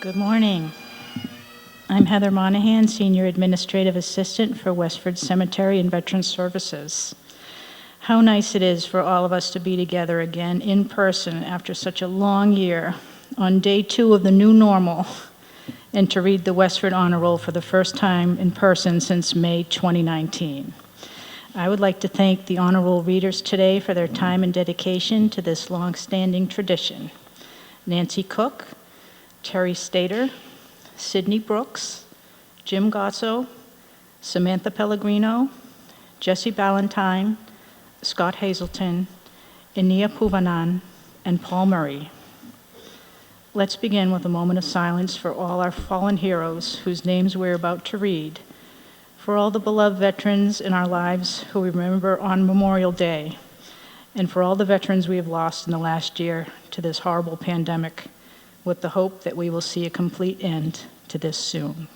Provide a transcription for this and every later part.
Good morning. I'm Heather Monahan, Senior Administrative Assistant for Westford Cemetery and Veterans Services. How nice it is for all of us to be together again in person after such a long year on day 2 of the new normal and to read the Westford Honor Roll for the first time in person since May 2019. I would like to thank the Honor Roll readers today for their time and dedication to this long-standing tradition. Nancy Cook, Terry Stater, Sydney Brooks, Jim Gosso, Samantha Pellegrino, Jesse Ballantyne, Scott Hazelton, Inia Puvanan, and Paul Murray. Let's begin with a moment of silence for all our fallen heroes whose names we're about to read, for all the beloved veterans in our lives who we remember on Memorial Day, and for all the veterans we have lost in the last year to this horrible pandemic, with the hope that we will see a complete end to this soon.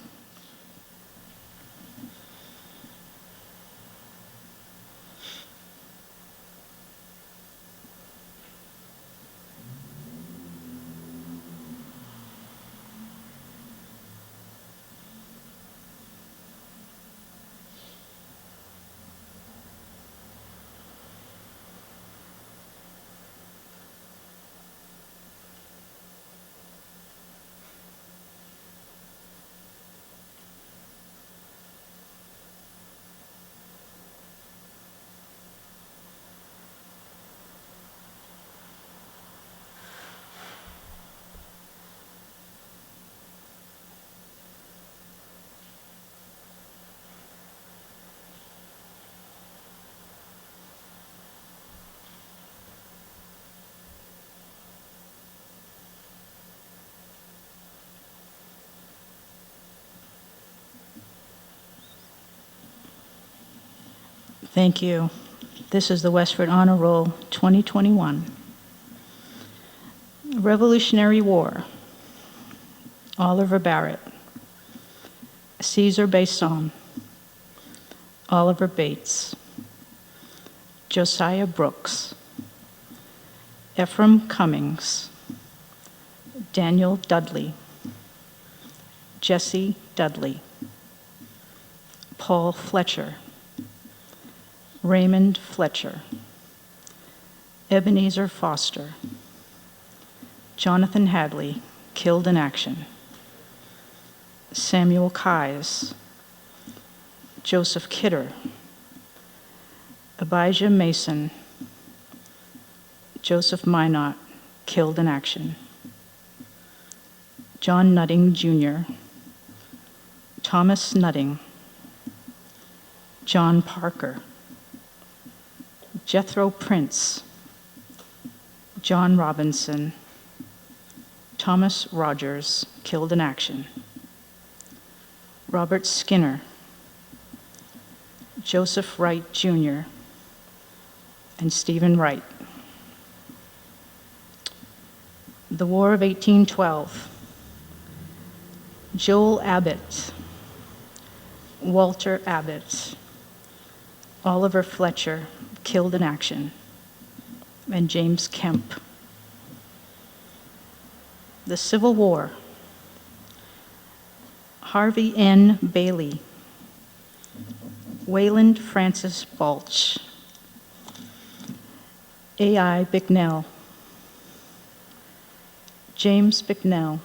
Thank you. This is the Westford Honor Roll 2021. Revolutionary War, Oliver Barrett, Caesar Besson, Oliver Bates, Josiah Brooks, Ephraim Cummings, Daniel Dudley, Jesse Dudley, Paul Fletcher, Raymond Fletcher, Ebenezer Foster, Jonathan Hadley, killed in action, Samuel Keyes, Joseph Kidder, Abijah Mason, Joseph Minot, killed in action, John Nutting Jr., Thomas Nutting, John Parker, Jethro Prince, John Robinson, Thomas Rogers, killed in action, Robert Skinner, Joseph Wright Jr., and Stephen Wright. The War of 1812, Joel Abbott, Walter Abbott, Oliver Fletcher, killed in action, and James Kemp. The Civil War, Harvey N. Bailey, Wayland Francis Balch, A.I. Bicknell, James Bicknell,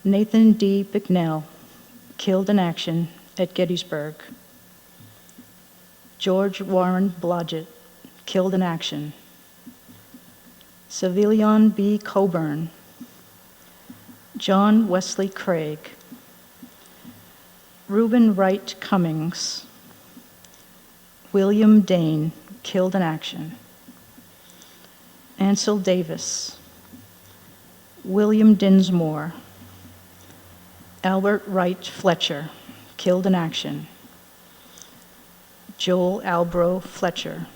Nathan D. Bicknell, killed in action at Gettysburg, George Warren Blodgett, killed in action, Civilian B. Coburn, John Wesley Craig, Reuben Wright Cummings, William Dane, killed in action, Ansel Davis, William Dinsmore, Albert Wright Fletcher, killed in action, Joel Albro Fletcher,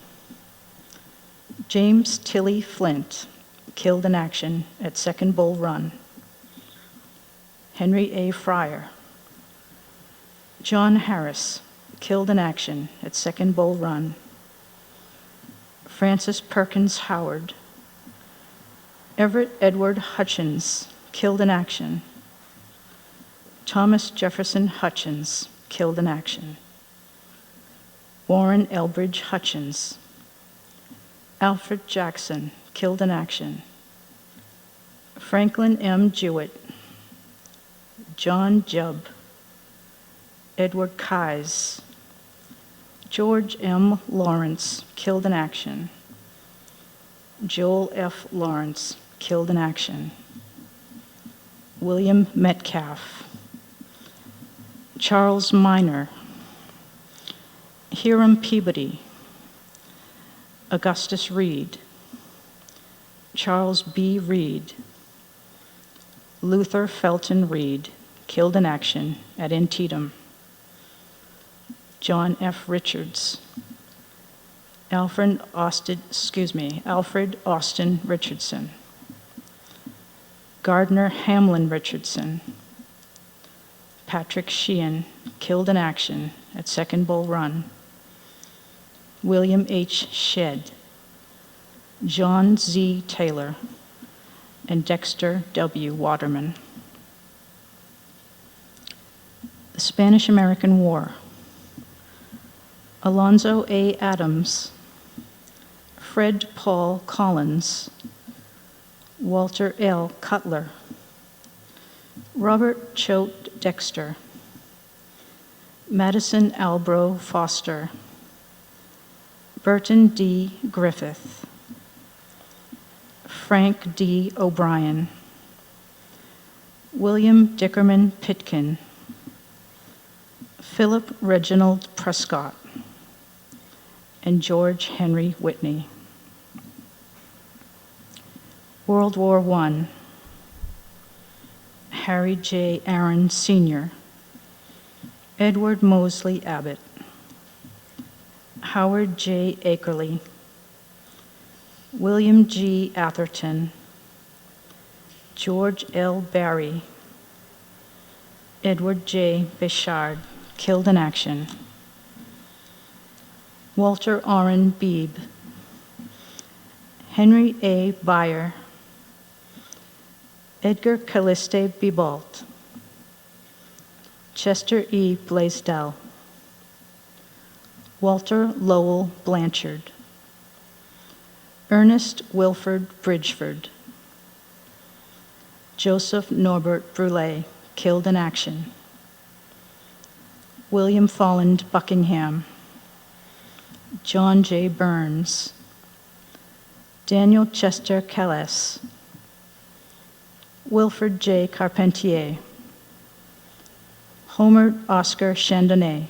James Tilly Flint, killed in action at Second Bull Run, Henry A. Fryer, John Harris, killed in action at Second Bull Run, Francis Perkins Howard, Everett Edward Hutchins, killed in action. Thomas Jefferson Hutchins, killed in action. Warren Elbridge Hutchins. Alfred Jackson, killed in action. Franklin M. Jewett. John Jubb. Edward Keyes. George M. Lawrence, killed in action. Joel F. Lawrence, killed in action. William Metcalf. Charles Minor. Hiram Peabody. Augustus Reed. Charles B. Reed. Luther Felton Reed, killed in action at Antietam. John F. Richards. Alfred Austin Richardson. Gardner Hamlin Richardson. Patrick Sheehan, killed in action at Second Bull Run. William H. Shedd. John Z. Taylor, and Dexter W. Waterman. The Spanish-American War. Alonzo A. Adams. Fred Paul Collins. Walter L. Cutler. Robert Choate Dexter. Madison Albro Foster. Burton D. Griffith. Frank D. O'Brien. William Dickerman Pitkin. Philip Reginald Prescott. And George Henry Whitney. World War I. Harry J. Aaron Sr. Edward Mosley Abbott. Howard J. Akerley. William G. Atherton. George L. Barry. Edward J. Bichard, killed in action. Walter Orrin Beebe. Henry A. Beyer. Edgar Calliste Bibault. Chester E. Blaisdell. Walter Lowell Blanchard. Ernest Wilford Bridgeford. Joseph Norbert Brule, killed in action. William Folland Buckingham. John J. Burns. Daniel Chester Calles. Wilfred J. Carpentier. Homer Oscar Chandonnet.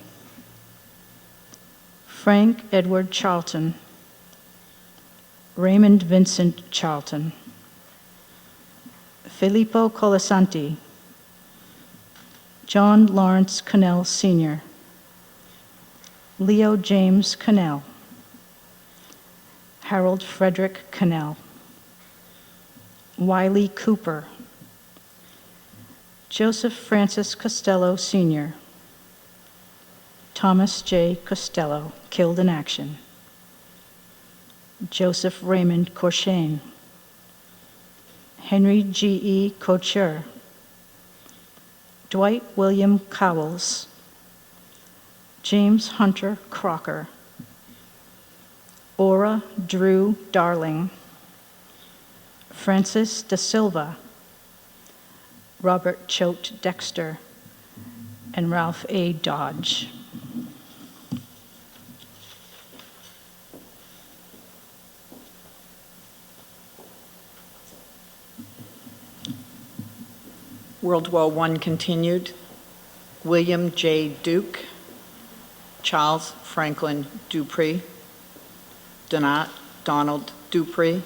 Frank Edward Charlton. Raymond Vincent Charlton. Filippo Colasanti. John Lawrence Connell Sr. Leo James Connell. Harold Frederick Connell. Wiley Cooper. Joseph Francis Costello Sr. Thomas J. Costello, killed in action. Joseph Raymond Courchain. Henry G. E. Couture. Dwight William Cowles. James Hunter Crocker. Ora Drew Darling. Francis De Silva. Robert Choate Dexter, and Ralph A. Dodge. World War I continued. William J. Duke, Charles Franklin Dupree, Donald Dupree,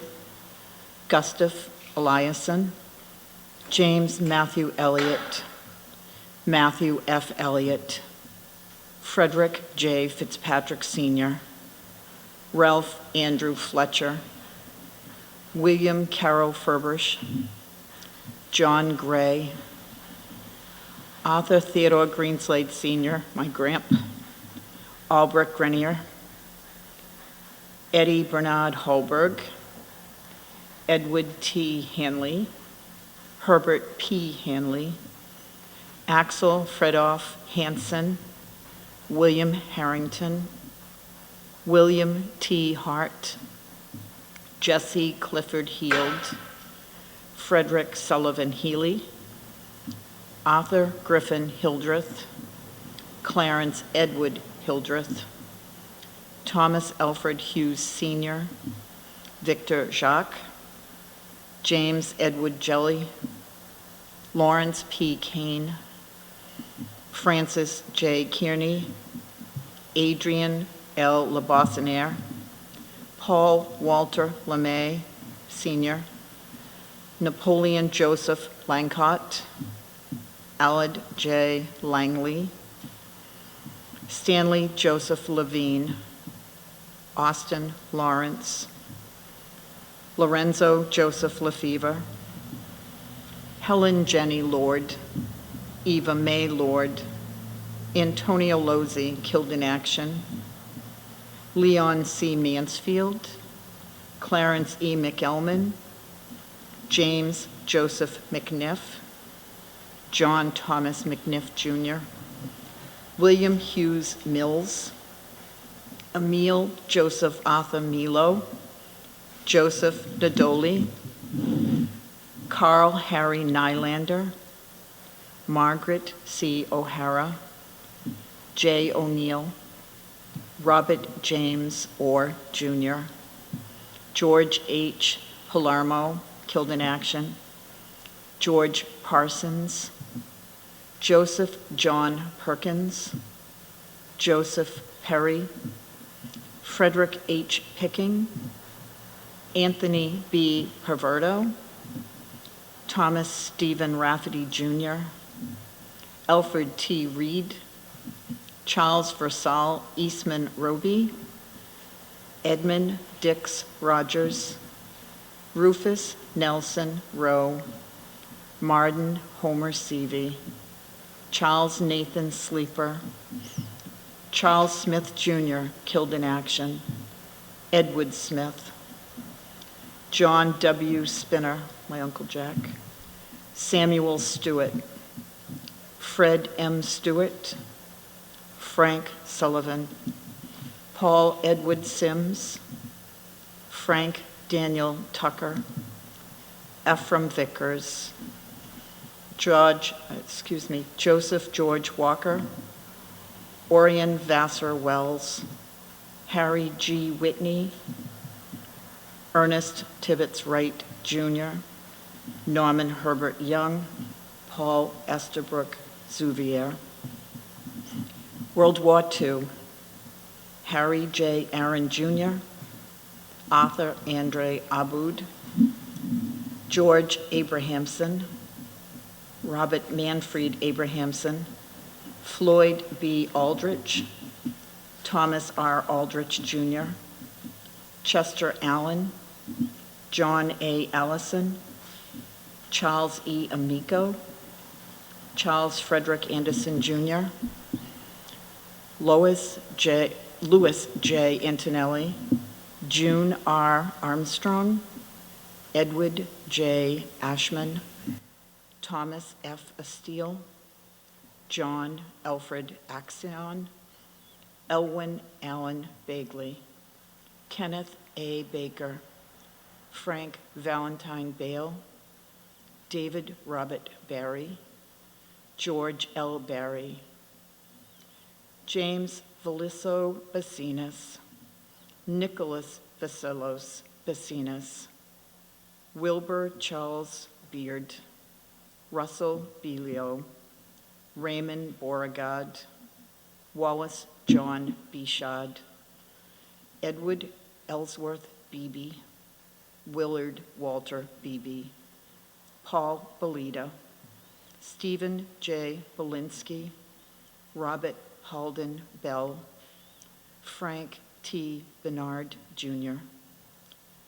Gustav Eliasson, James Matthew Elliott, Matthew F. Elliott, Frederick J. Fitzpatrick Sr., Ralph Andrew Fletcher, William Carroll Furbush, John Gray, Arthur Theodore Greenslade Sr., my gramp, Albrecht Grenier, Eddie Bernard Holberg, Edward T. Hanley, Herbert P. Hanley, Axel Fredoff Hansen, William Harrington, William T. Hart, Jesse Clifford Heald, Frederick Sullivan Healy, Arthur Griffin Hildreth, Clarence Edward Hildreth, Thomas Alfred Hughes Sr., Victor Jacques, James Edward Jelly, Lawrence P. Kane, Francis J. Kearney, Adrian L. LeBossonier, Paul Walter LeMay, Sr., Napoleon Joseph Lancott, Aled J. Langley, Stanley Joseph Levine, Austin Lawrence, Lorenzo Joseph Lefevre, Helen Jenny Lord, Eva May Lord, Antonio Lozzi, killed in action, Leon C. Mansfield, Clarence E. McElman, James Joseph McNiff, John Thomas McNiff Jr., William Hughes Mills, Emil Joseph Arthur Milo, Joseph Dodoli, Carl Harry Nylander, Margaret C. O'Hara, J. O'Neill, Robert James Orr Jr., George H. Palermo, killed in action, George Parsons, Joseph John Perkins, Joseph Perry, Frederick H. Picking, Anthony B. Perverto, Thomas Stephen Rafferty Jr., Alfred T. Reed, Charles Versal Eastman Roby, Edmund Dix Rogers, Rufus Nelson Rowe, Martin Homer Seavey, Charles Nathan Sleeper, Charles Smith Jr., killed in action, Edward Smith, John W. Spinner, my Uncle Jack, Samuel Stewart, Fred M. Stewart, Frank Sullivan, Paul Edward Sims, Frank Daniel Tucker, Ephraim Vickers, Joseph George Walker, Orion Vassar Wells, Harry G. Whitney, Ernest Tibbetts Wright Jr., Norman Herbert Young, Paul Estabrook Zuvier. World War II, Harry J. Aaron Jr., Arthur Andre Aboud, George Abrahamson, Robert Manfred Abrahamson, Floyd B. Aldrich, Thomas R. Aldrich Jr., Chester Allen, John A. Allison, Charles E. Amico, Charles Frederick Anderson Jr., Louis J. Antonelli, June R. Armstrong, Edward J. Ashman, Thomas F. Astiel, John Alfred Axion, Elwyn Allen Bagley, Kenneth A. Baker, Frank Valentine Bale, David Robert Barry, George L. Barry, James Valiso Bacinas, Nicholas Vasilos Bacinas, Wilbur Charles Beard, Russell Belio, Raymond Beauregard, Wallace John Beshad, Edward Ellsworth Beebe, Willard Walter Beebe, Paul Belita, Stephen J. Belinsky, Robert Halden Bell, Frank T. Bernard Jr.,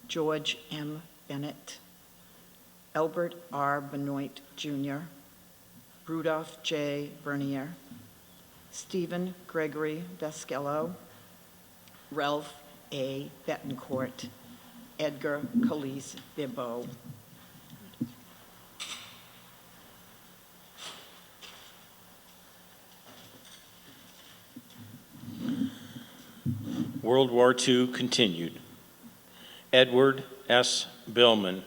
George M. Bennett, Albert R. Benoit Jr., Rudolph J. Bernier, Stephen Gregory Vescello, Ralph A. Betancourt, Edgar Calise Bibot. World War II continued. Edward S. Billman,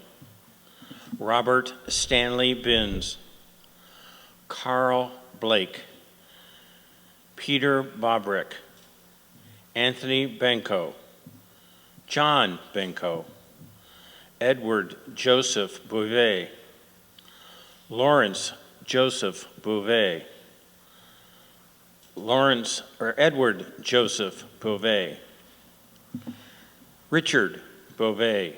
Robert Stanley Binns, Carl Blake, Peter Bobrick, Anthony Benko, John Benko, Edward Joseph Bouvet, Lawrence Joseph Bouvet, Edward Joseph Bouvet, Richard Bouvet,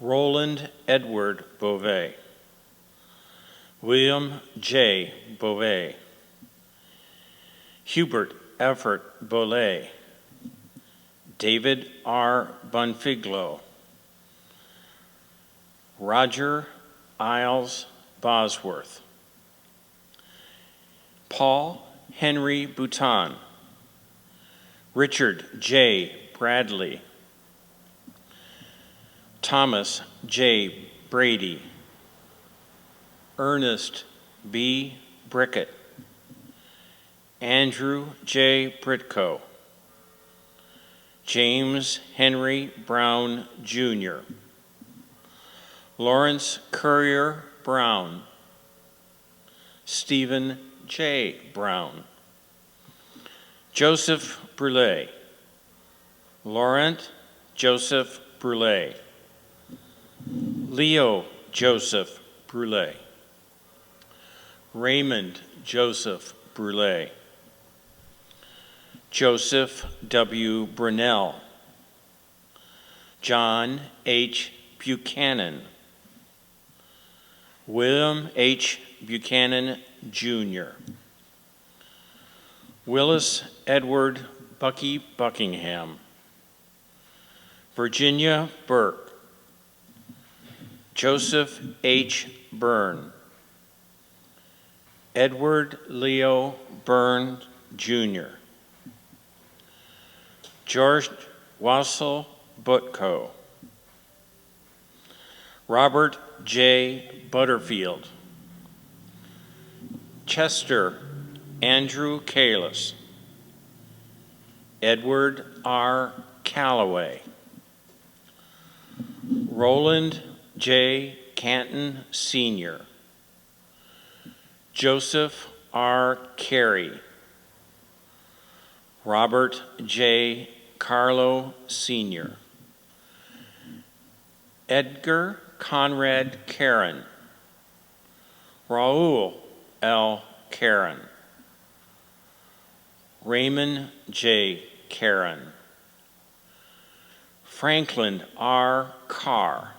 Roland Edward Bouvet, William J. Bouvet, Hubert Everett Bollet, David R. Bonfiglo, Roger Isles Bosworth, Paul Henry Bouton, Richard J. Bradley, Thomas J. Brady, Ernest B. Brickett, Andrew J. Britko, James Henry Brown, Jr., Lawrence Currier Brown, Stephen J. Brown, Joseph Brulé, Laurent Joseph Brulé, Leo Joseph Brulé, Raymond Joseph Brulé, Joseph W. Brunel, John H. Buchanan, William H. Buchanan, Jr., Willis Edward Bucky Buckingham, Virginia Burke, Joseph H. Byrne, Edward Leo Byrne, Jr., George Wassel Butko, Robert J. Butterfield, Chester Andrew Kalis, Edward R. Calloway, Roland J. Canton, Sr., Joseph R. Carey, Robert J. Carlo, Sr., Edgar Conrad Karen, Raul L. Karen, Raymond J. Karen, Franklin R. Carr,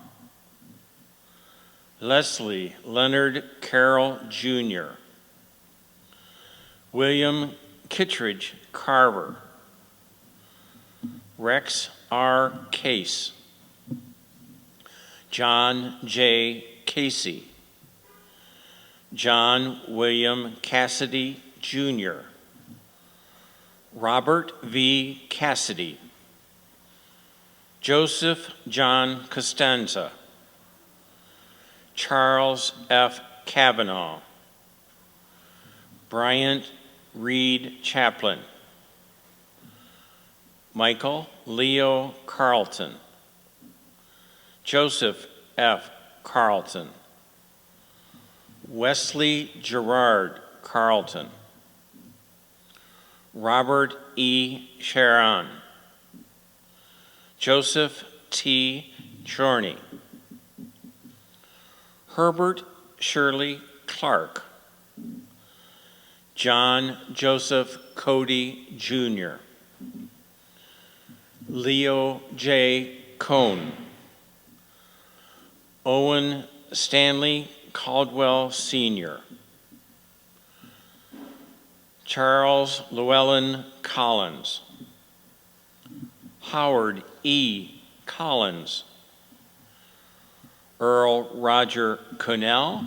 Leslie Leonard Carroll, Jr., William Kittredge Carver, Rex R. Case, John J. Casey, John William Cassidy, Jr., Robert V. Cassidy, Joseph John Costanza, Charles F. Kavanaugh, Bryant Reed Chaplin, Michael Leo Carlton, Joseph F. Carlton, Wesley Gerard Carlton, Robert E. Sharon, Joseph T. Chorney, Herbert Shirley Clark, John Joseph Cody, Jr., Leo J. Cohn, Owen Stanley Caldwell, Sr., Charles Llewellyn Collins, Howard E. Collins, Earl Roger Connell,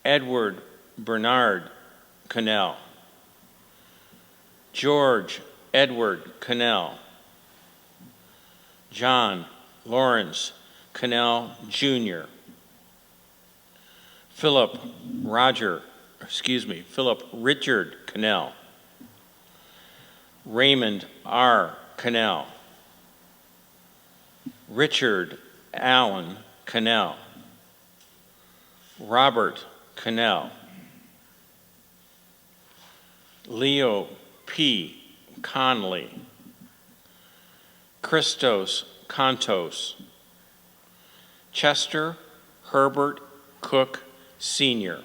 Edward Bernard Connell, George Edward Connell, John Lawrence Connell, Jr., Philip Richard Connell, Raymond R. Cannell, Richard Allen Cannell, Robert Cannell, Leo P. Conley, Christos Contos, Chester Herbert Cook Sr.,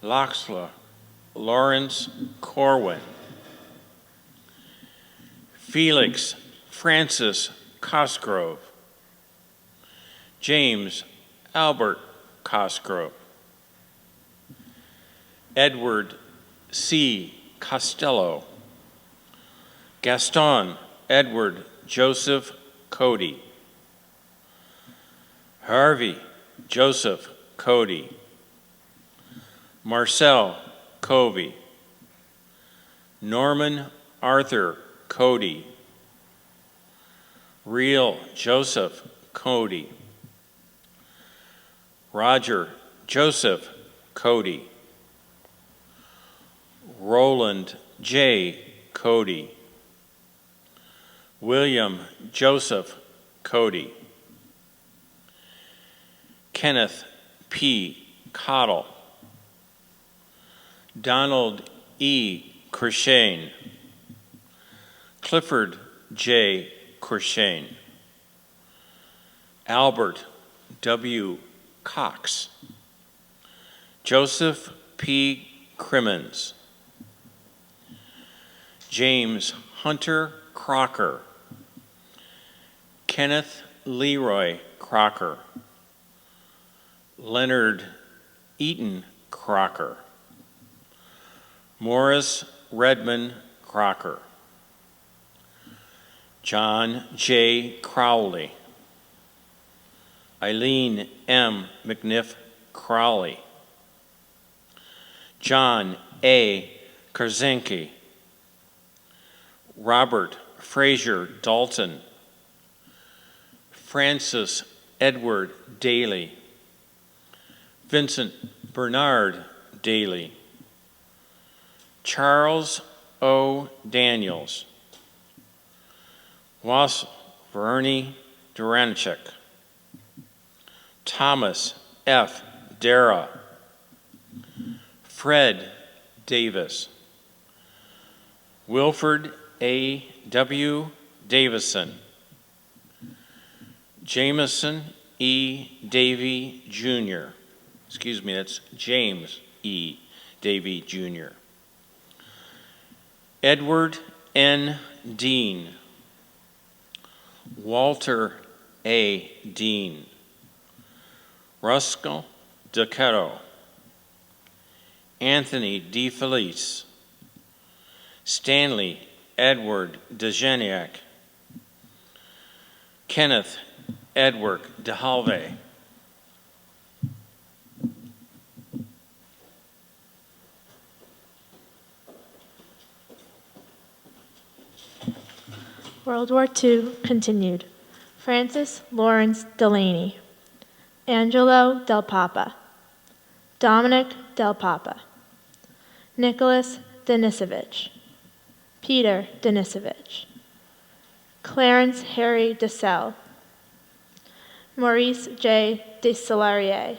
Loxla Lawrence Corwin, Felix Francis Cosgrove, James Albert Cosgrove, Edward C. Costello, Gaston Edward Joseph Cody, Harvey Joseph Cody, Marcel Covey, Norman Arthur Cody, Real Joseph Cody, Roger Joseph Cody, Roland J. Cody, William Joseph Cody, Kenneth P. Cottle, Donald E. Crushane, Clifford J. Crushane, Albert W. Cox, Joseph P. Crimmins, James Hunter Crocker, Kenneth Leroy Crocker, Leonard Eaton Crocker, Morris Redmond Crocker, John J. Crowley, Eileen M. McNiff Crowley, John A. Korzenke, Robert Fraser Dalton, Francis Edward Daly, Vincent Bernard Daly, Charles O. Daniels, Was Vernie Duranchek, Thomas F. Dara, Fred Davis, Wilford A. W. Davison, Jameson E. Davey Jr. Excuse me, that's James E. Davey Jr. Edward N. Dean, Walter A. Dean, Ruskell DeCetto, Anthony D. Felice, Stanley Edward DeGeniac, Kenneth Edward DeHalve, World War II continued. Francis Lawrence Delaney, Angelo Del Papa, Dominic Del Papa, Nicholas Denisovich, Peter Denisovich, Clarence Harry DeSalle, Maurice J. Desalarier,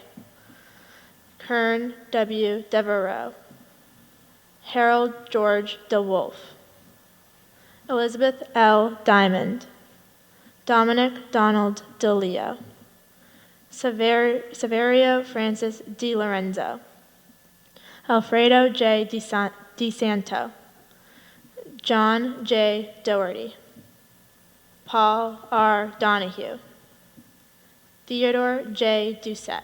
Kern W. Devereaux, Harold George DeWolf, Elizabeth L. Diamond, Dominic Donald DeLeo, Saverio Francis Di Lorenzo, Alfredo J. DeSanto, John J. Doherty, Paul R. Donahue, Theodore J. Doucette,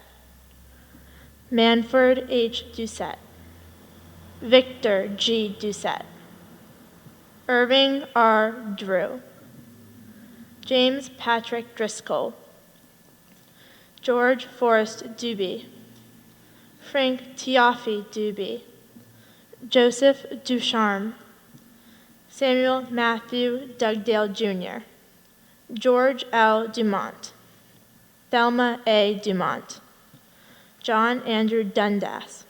Manford H. Doucette, Victor G. Doucette, Irving R. Drew, James Patrick Driscoll, George Forrest Doobie, Frank Tiaffe Doobie, Joseph Ducharme, Samuel Matthew Dugdale Jr., George L. Dumont, Thelma A. Dumont, John Andrew Dundas,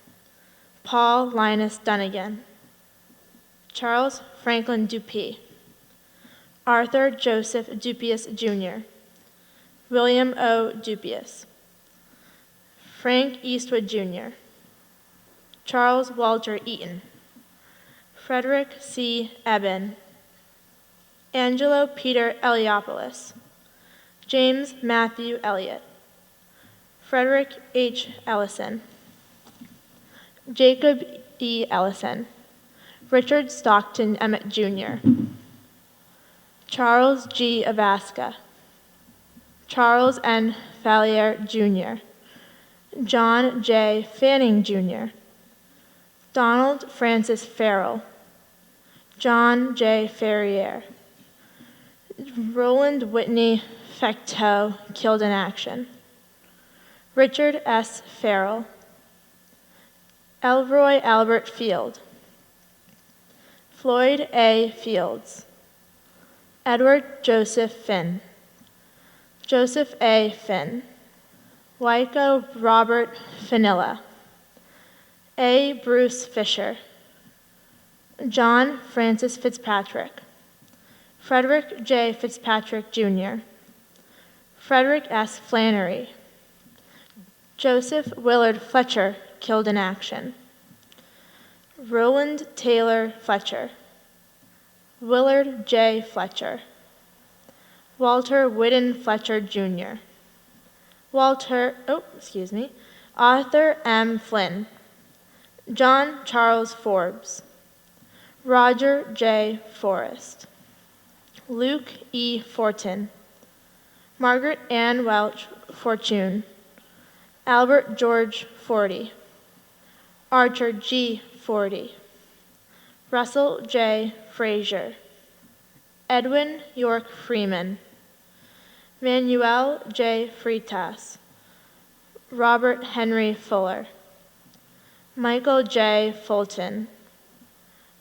Paul Linus Dunnigan, Charles Franklin Dupuy, Arthur Joseph Dupuis Jr., William O. Dupuis, Frank Eastwood Jr., Charles Walter Eaton, Frederick C. Eben, Angelo Peter Eliopoulos, James Matthew Elliott, Frederick H. Ellison, Jacob E. Ellison, Richard Stockton Emmett Jr., Charles G. Avaska, Charles N. Fallier Jr., John J. Fanning Jr., Donald Francis Farrell, John J. Ferrier, Roland Whitney Fecteau, killed in action, Richard S. Farrell, Elroy Albert Field, Floyd A. Fields, Edward Joseph Finn, Joseph A. Finn, Wyco Robert Fanilla, A. Bruce Fisher, John Francis Fitzpatrick, Frederick J. Fitzpatrick Jr., Frederick S. Flannery, Joseph Willard Fletcher, killed in action, Roland Taylor Fletcher, Willard J. Fletcher, Walter Whidden Fletcher Jr., Arthur M. Flynn, John Charles Forbes, Roger J. Forrest, Luke E. Fortin, Margaret Ann Welch Fortune, Albert George Forty, Archer G. Forty, Russell J. Frazier, Edwin York Freeman, Manuel J. Freitas, Robert Henry Fuller, Michael J. Fulton,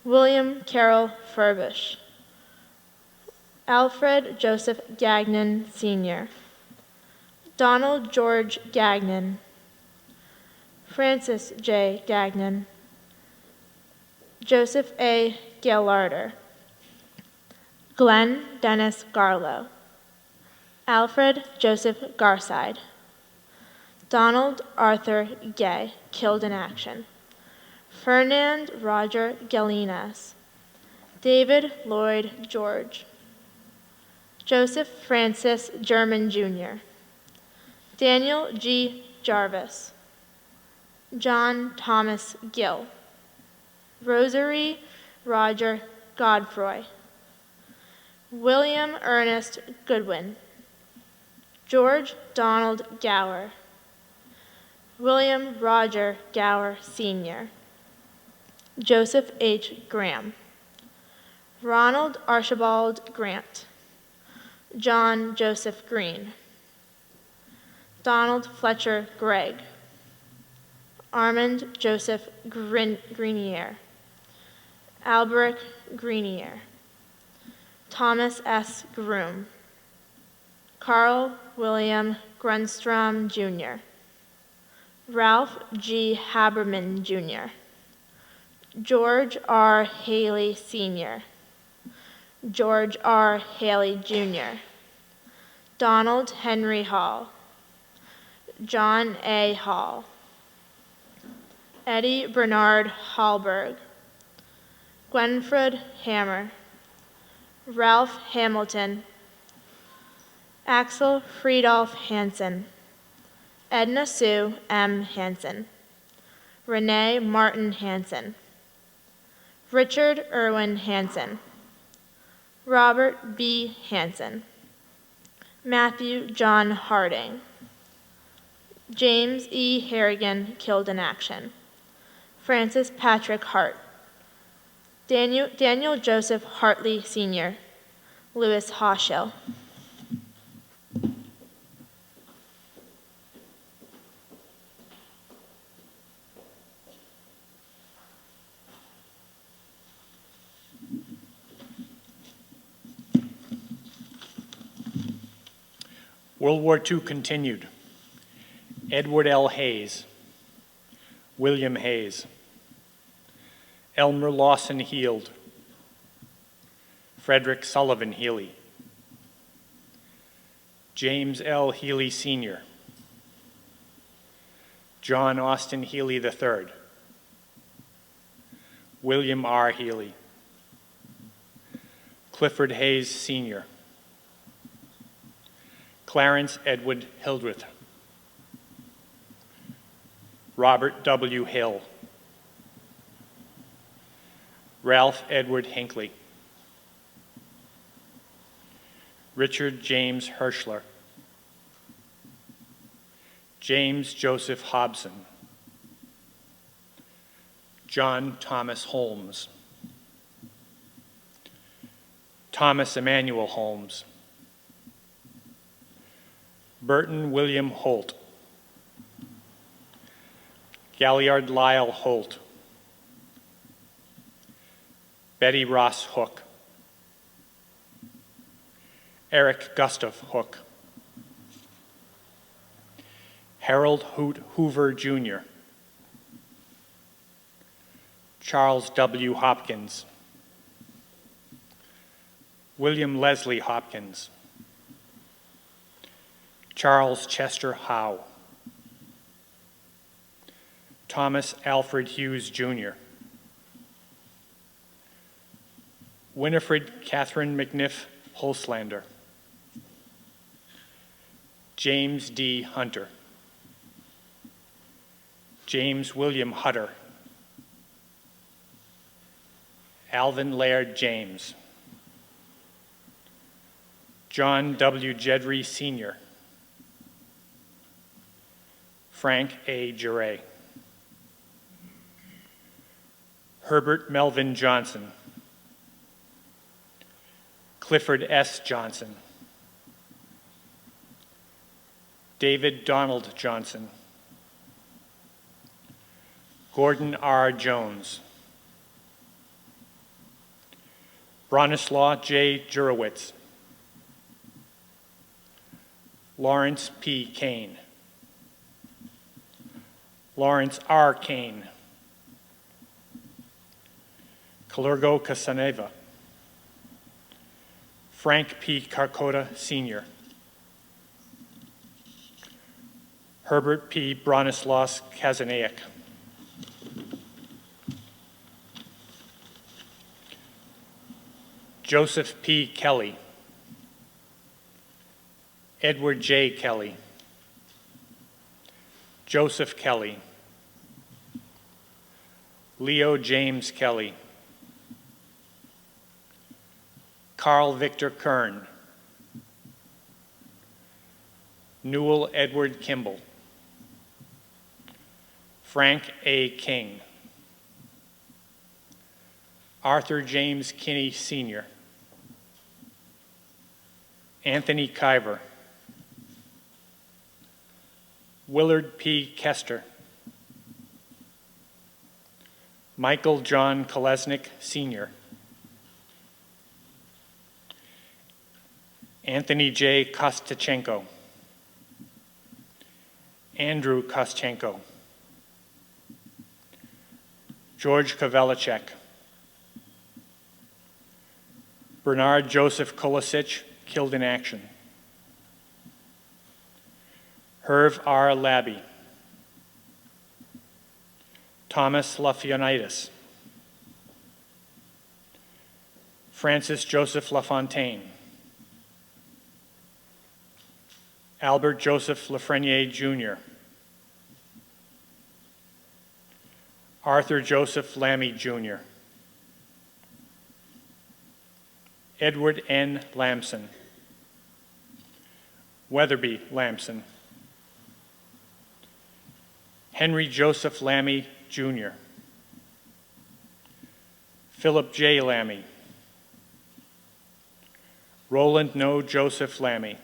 William Carroll Furbish, Alfred Joseph Gagnon Sr., Donald George Gagnon, Francis J. Gagnon, Joseph A. Gaillarder, Glenn Dennis Garlow, Alfred Joseph Garside, Donald Arthur Gay, killed in action, Fernand Roger Galinas, David Lloyd George, Joseph Francis German Jr., Daniel G. Jarvis, John Thomas Gill, Rosary Roger Godfroy, William Ernest Goodwin, George Donald Gower, William Roger Gower Sr., Joseph H. Graham, Ronald Archibald Grant, John Joseph Green, Donald Fletcher Gregg, Armand Joseph Greenier, Alberic Greenier, Thomas S. Groom, Carl William Grunstrom Jr., Ralph G. Haberman Jr., George R. Haley Sr., George R. Haley Jr., Donald Henry Hall, John A. Hall, Eddie Bernard Hallberg, Gwenfred Hammer, Ralph Hamilton, Axel Friedolf Hansen, Edna Sue M. Hansen, Renee Martin Hansen, Richard Irwin Hansen, Robert B. Hansen, Matthew John Harding, James E. Harrigan, killed in action, Francis Patrick Hart, Daniel Joseph Hartley Sr., Louis Hawshill. World War II continued. Edward L. Hayes, William Hayes, Elmer Lawson Heald, Frederick Sullivan Healy, James L. Healy Sr., John Austin Healy III, William R. Healy, Clifford Hayes Sr., Clarence Edward Hildreth, Robert W. Hill, Ralph Edward Hinckley, Richard James Hirschler, James Joseph Hobson, John Thomas Holmes, Thomas Emmanuel Holmes, Burton William Holt, Galliard Lyle Holt, Betty Ross Hook, Eric Gustav Hook, Harold Hoot Hoover Jr., Charles W. Hopkins, William Leslie Hopkins, Charles Chester Howe, Thomas Alfred Hughes Jr., Winifred Catherine McNiff Holslander, James D. Hunter, James William Hutter, Alvin Laird James, John W. Jedry Sr., Frank A. Juray, Herbert Melvin Johnson, Clifford S. Johnson, David Donald Johnson, Gordon R. Jones, Bronislaw J. Jurowitz, Lawrence P. Kane, Lawrence R. Kane, Kalergo Casaneva, Frank P. Carcota Sr., Herbert P. Bronislaus Kazanaic, Joseph P. Kelly, Edward J. Kelly, Joseph Kelly, Leo James Kelly, Carl Victor Kern, Newell Edward Kimball, Frank A. King, Arthur James Kinney Sr., Anthony Kiver, Willard P. Kester, Michael John Kolesnik Sr., Anthony J. Kostachenko, Andrew Kostchenko, George Kovalechek, Bernard Joseph Kolosich, killed in action, Herv R. Labby, Thomas Lafionitis, Francis Joseph Lafontaine, Albert Joseph Lafreniere Jr., Arthur Joseph Lammy Jr., Edward N. Lamson, Weatherby Lamson, Henry Joseph Lammy Jr., Philip J. Lammy, Roland No. Joseph Lammy,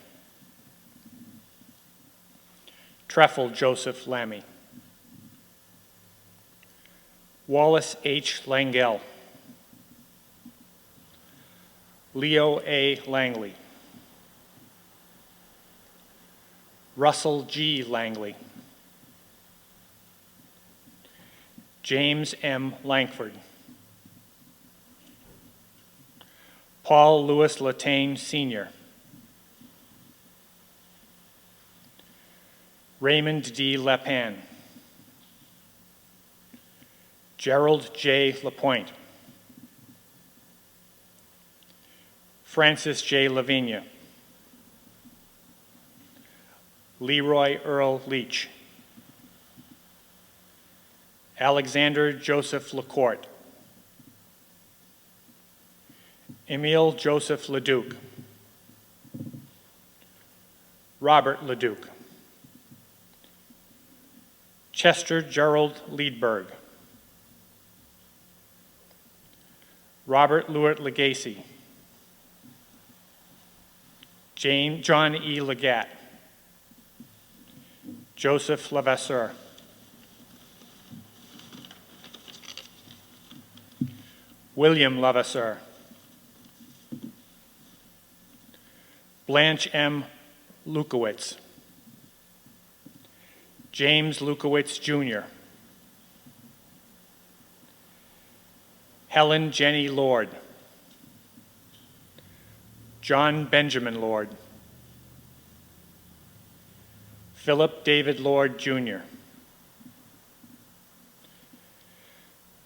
Treffel Joseph Lammy, Wallace H. Langell, Leo A. Langley, Russell G. Langley, James M. Langford, Paul Louis Latane, Sr. Raymond D. Lapin. Gerald J. Lapointe. Francis J. Lavigne. Leroy Earl Leach. Alexander Joseph LaCourte. Emile Joseph Leduc. Robert Leduc. Chester Gerald Liedberg. Robert Lewart Legacy. John E. Legatt. Joseph Levasseur. William Levasseur. Blanche M. Lukowitz. James Lukowitz, Jr. Helen Jenny Lord. John Benjamin Lord. Philip David Lord, Jr.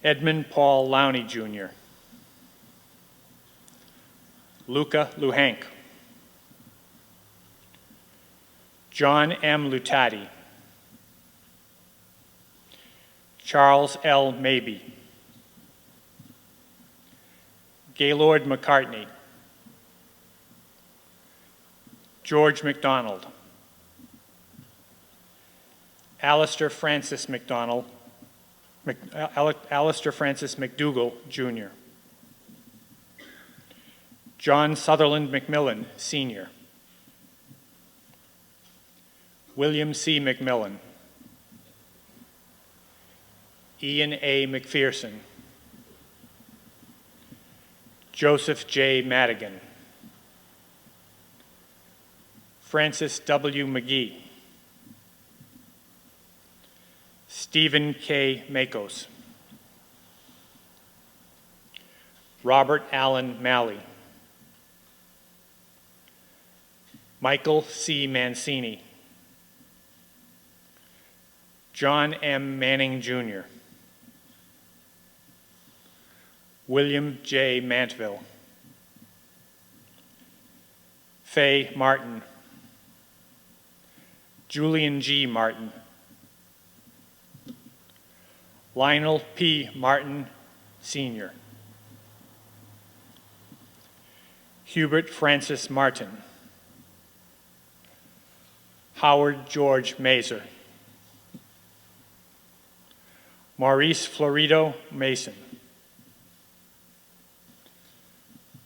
Edmund Paul Lowney, Jr. Luca Luhank. John M. Lutati. Charles L. Mabey. Gaylord McCartney. George McDonald. Alistair Francis McDonald. Alistair Francis McDougall, Jr. John Sutherland McMillan, Sr. William C. McMillan. Ian A. McPherson. Joseph J. Madigan. Francis W. McGee. Stephen K. Makos. Robert Allen Malley. Michael C. Mancini. John M. Manning, Jr. William J. Mantville. Faye Martin. Julian G. Martin. Lionel P. Martin, Sr. Hubert Francis Martin. Howard George Mazer. Maurice Florido Mason.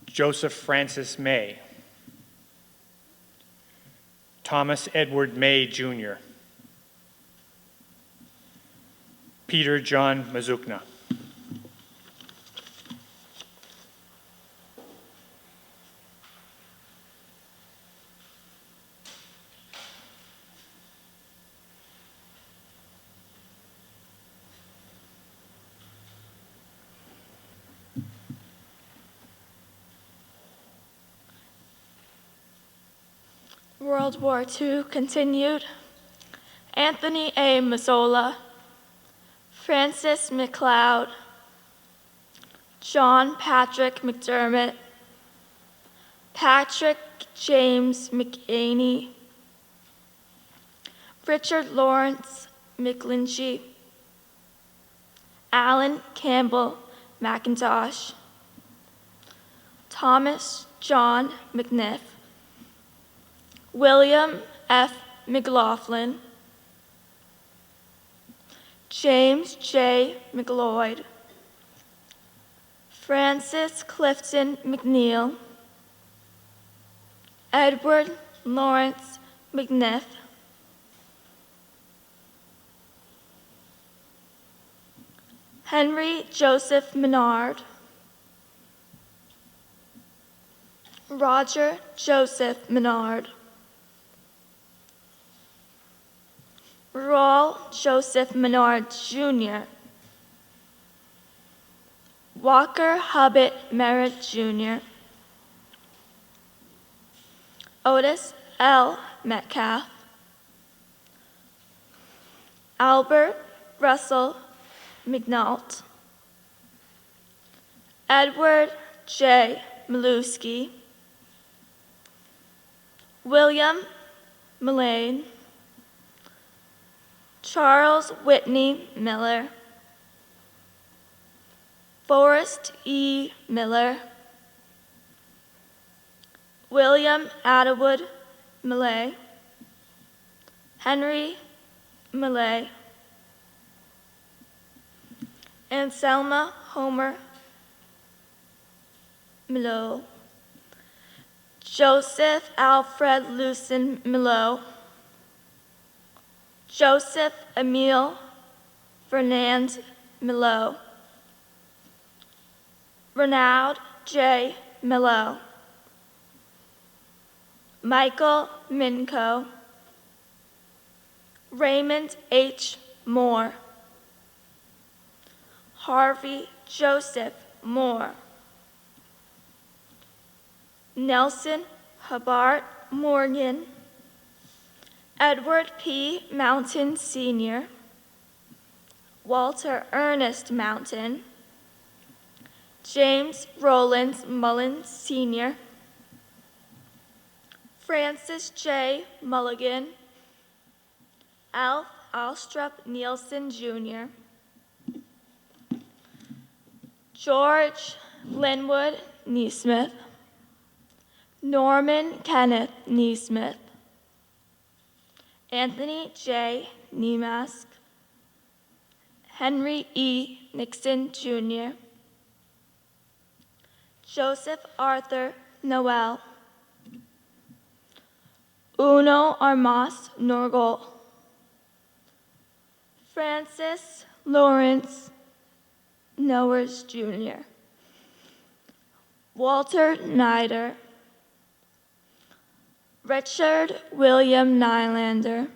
Joseph Francis May. Thomas Edward May, Jr. Peter John Mazukna. World War II continued. Anthony A. Mazzola, Francis McLeod, John Patrick McDermott, Patrick James McAney, Richard Lawrence McLinchy, Alan Campbell McIntosh, Thomas John McNiff, William F. McLaughlin, James J. McLeod, Francis Clifton McNeil, Edward Lawrence McNiff, Henry Joseph Menard, Roger Joseph Menard, Raul Joseph Menard, Jr., Walker Hubbard Merritt, Jr., Otis L. Metcalf, Albert Russell McNaught, Edward J. Maluski, William Mullane, Charles Whitney Miller, Forrest E. Miller, William Atterwood Millay, Henry Millay, Anselma Homer Milo, Joseph Alfred Lucen Milo, Joseph Emile Fernand Milo, Renaud J. Milo, Michael Minko, Raymond H. Moore, Harvey Joseph Moore, Nelson Hubbard Morgan, Edward P. Mountain Sr., Walter Ernest Mountain, James Rollins Mullins Sr., Francis J. Mulligan, Alf Alstrup Nielsen Jr., George Linwood Neesmith, Norman Kenneth Neesmith, Anthony J. Nemask, Henry E. Nixon Jr., Joseph Arthur Noel, Uno Armas Norgol, Francis Lawrence Nowers Jr., Walter Nider, Richard William Nylander,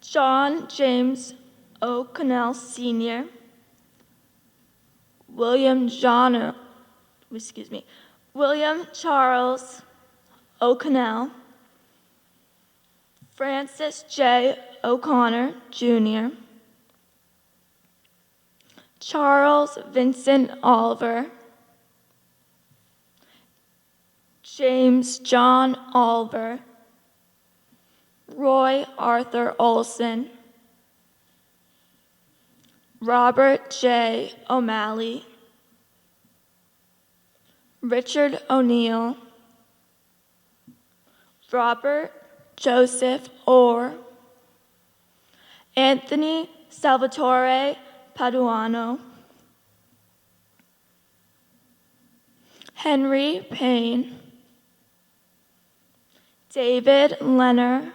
John James O'Connell Sr., William Charles O'Connell, Francis J. O'Connor Jr., Charles Vincent Oliver, James John Oliver, Roy Arthur Olson, Robert J. O'Malley, Richard O'Neill, Robert Joseph Orr, Anthony Salvatore Paduano, Henry Payne, David Leonard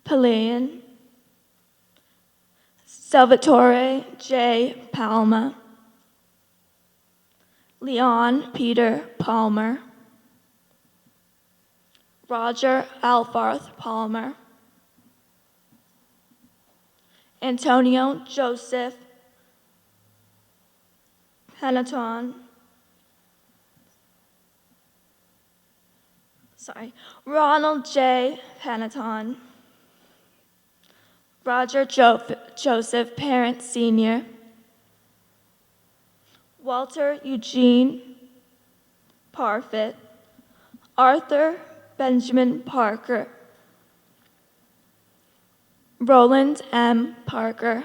Pellerin, Salvatore J. Palma, Leon Peter Palmer, Roger Alfarth Palmer, Antonio Joseph Penaton, Ronald J. Penaton, Roger Joseph Parent Sr., Walter Eugene Parfit, Arthur Benjamin Parker, Roland M. Parker,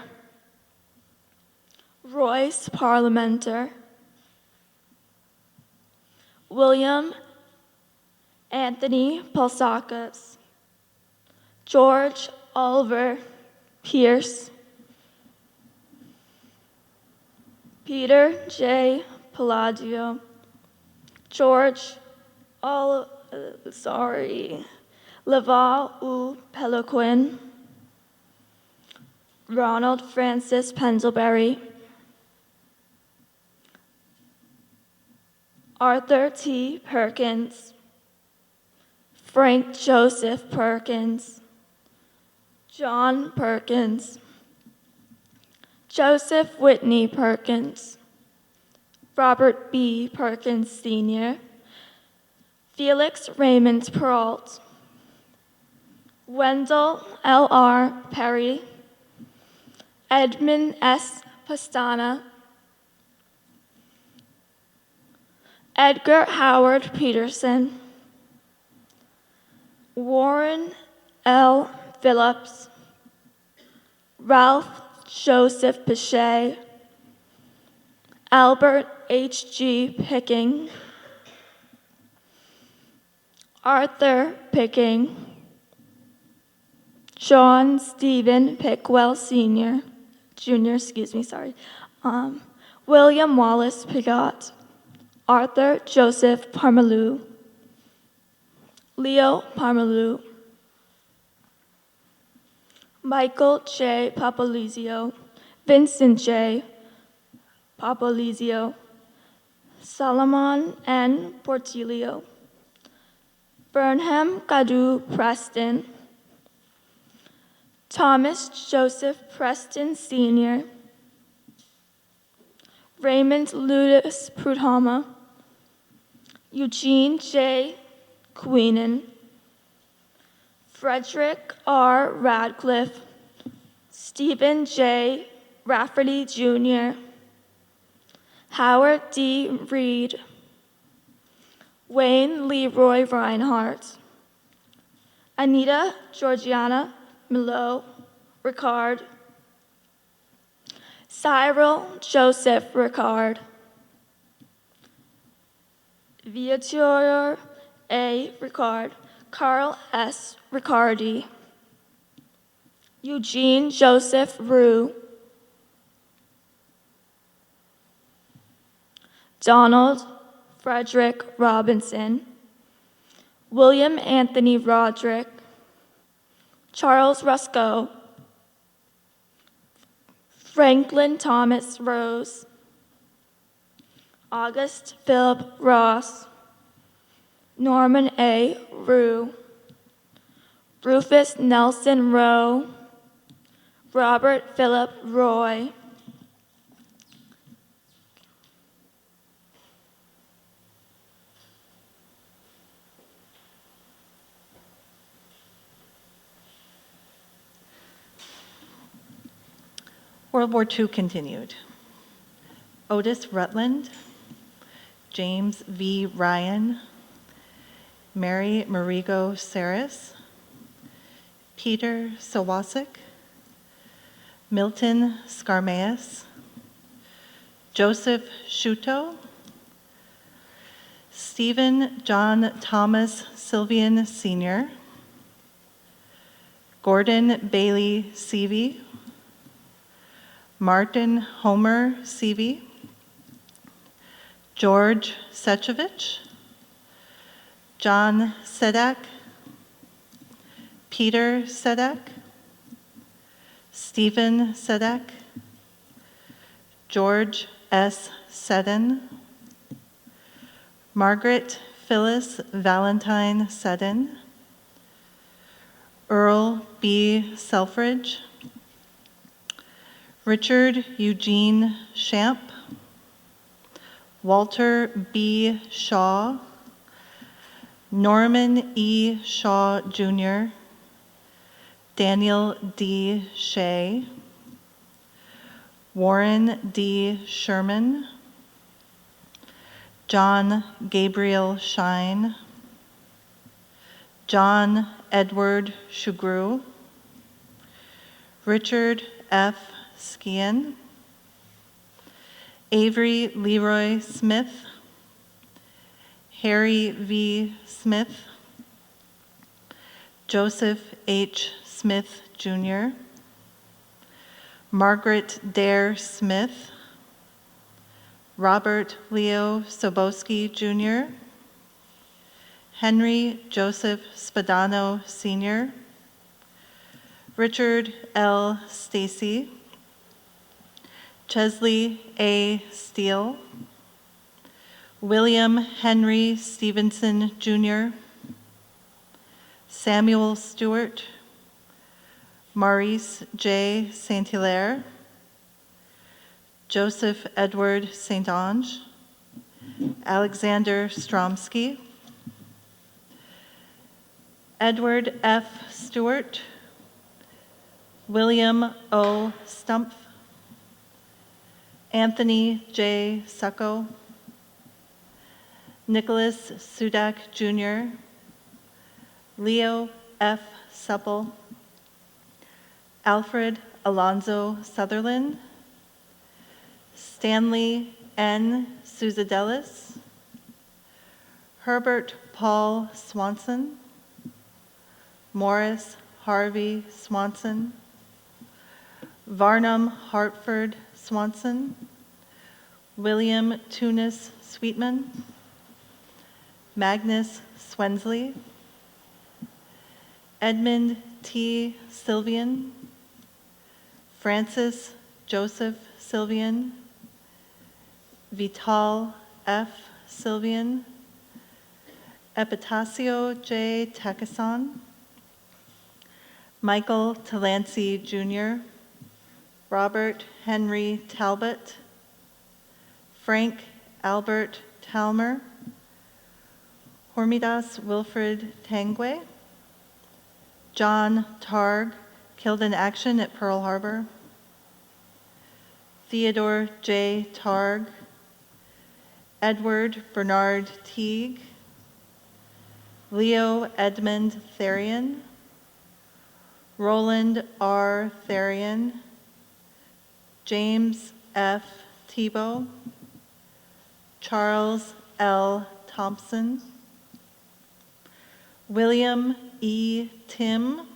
Royce Parliamenter, William Anthony Palsakis, George Oliver Pierce, Peter J. Palladio, George Laval U. Peloquin, Ronald Francis Pendlebury, Arthur T. Perkins, Frank Joseph Perkins, John Perkins, Joseph Whitney Perkins, Robert B. Perkins, Sr., Felix Raymond Peralt, Wendell L.R. Perry, Edmund S. Pastana, Edgar Howard Peterson, Warren L. Phillips, Ralph Joseph Pichet, Albert H. G. Picking, Arthur Picking, John Stephen Pickwell Sr., Jr., William Wallace Piggott, Arthur Joseph Parmalu, Leo Parmalu, Michael J. Papalizio, Vincent J. Papalizio, Solomon N. Portillo, Burnham Gadu Preston, Thomas Joseph Preston Sr., Raymond Ludus Prudhomme, Eugene J. Queenan, Frederick R. Radcliffe, Stephen J. Rafferty Jr., Howard D. Reed, Wayne Leroy Reinhardt, Anita Georgiana Milo Ricard, Cyril Joseph Ricard, Viator A. Ricard, Carl S. Riccardi, Eugene Joseph Rue, Donald Frederick Robinson, William Anthony Roderick, Charles Rusco, Franklin Thomas Rose, August Philip Ross, Norman A. Rue, Rufus Nelson Rowe, Robert Philip Roy, World War II continued. Otis Rutland, James V. Ryan, Mary Marigo Saris, Peter Sawasik, Milton Skarmaeus, Joseph Shuto, Stephen John Thomas Sylvian Sr., Gordon Bailey Seavey, Martin Homer Seavey, George Sechovich, John Sedak, Peter Sedak, Stephen Sedak, George S. Seddon, Margaret Phyllis Valentine Seddon, Earl B. Selfridge, Richard Eugene Shamp, Walter B. Shaw, Norman E. Shaw, Jr., Daniel D. Shea, Warren D. Sherman, John Gabriel Shine, John Edward Shugru, Richard F. Skian, Avery Leroy Smith, Harry V. Smith, Joseph H. Smith, Jr., Margaret Dare Smith, Robert Leo Soboski, Jr., Henry Joseph Spadano, Sr., Richard L. Stacy, Chesley A. Steele, William Henry Stevenson, Jr., Samuel Stewart, Maurice J. Saint-Hilaire, Joseph Edward St. Ange, Alexander Stromsky, Edward F. Stewart, William O. Stumpf, Anthony J. Succo, Nicholas Sudak Jr., Leo F. Supple, Alfred Alonzo Sutherland, Stanley N. Suzadelis, Herbert Paul Swanson, Morris Harvey Swanson, Varnum Hartford Swanson, William Tunis Sweetman, Magnus Swensley, Edmund T. Sylvian, Francis Joseph Sylvian, Vital F. Sylvian, Epitasio J. Takasan, Michael Talancey Jr., Robert Henry Talbot, Frank Albert Talmer, Hormidas Wilfred Tangwe, John Targ, killed in action at Pearl Harbor, Theodore J. Targ, Edward Bernard Teague, Leo Edmund Therian, Roland R. Therian, James F. Tebow, Charles L. Thompson, William E. Tim,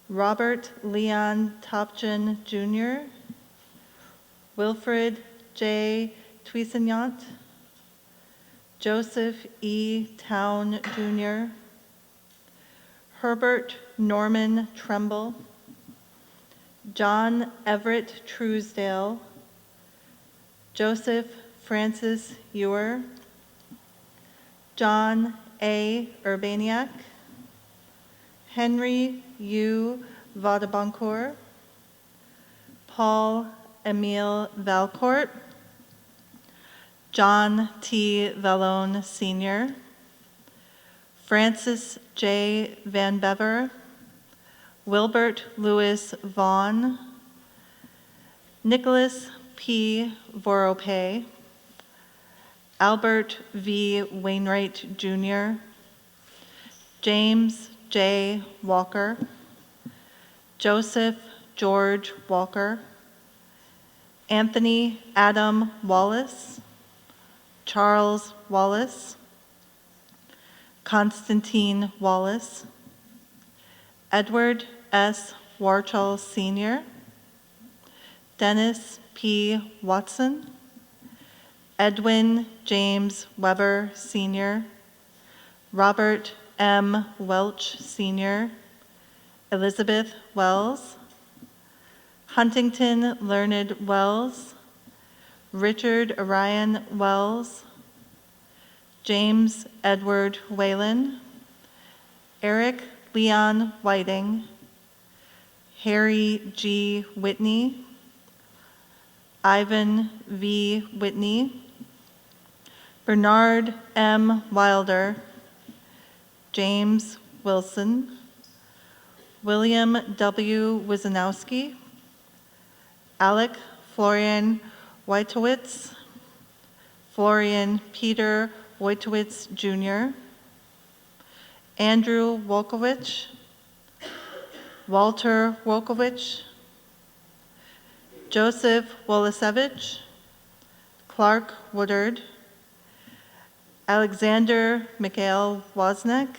Robert Leon Topchin Jr., Wilfred J. Toussaint, Joseph E. Town Jr., Herbert Norman Tremble, John Everett Truesdale, Joseph Francis Ewer, John A. Urbaniak, Henry U. Vaudebancourt, Paul Emile Valcourt, John T. Vallone Sr., Francis J. Van Bever, Wilbert Louis Vaughn, Nicholas P. Vorope, Albert V. Wainwright Jr., James J. Walker, Joseph George Walker, Anthony Adam Wallace, Charles Wallace, Constantine Wallace, Edward S. Warchall Sr., Dennis P. Watson, Edwin James Weber Sr., Robert M. Welch Sr., Elizabeth Wells, Huntington Learned Wells, Richard Orion Wells, James Edward Whalen, Eric Leon Whiting, Harry G. Whitney, Ivan V. Whitney, Bernard M. Wilder, James Wilson, William W. Wisanowski, Alec Florian Wojtowicz, Florian Peter Wojtowicz Jr., Andrew Wolkowicz, Walter Wolkowicz, Joseph Wolasevich, Clark Woodard, Alexander Mikhail Wozniak,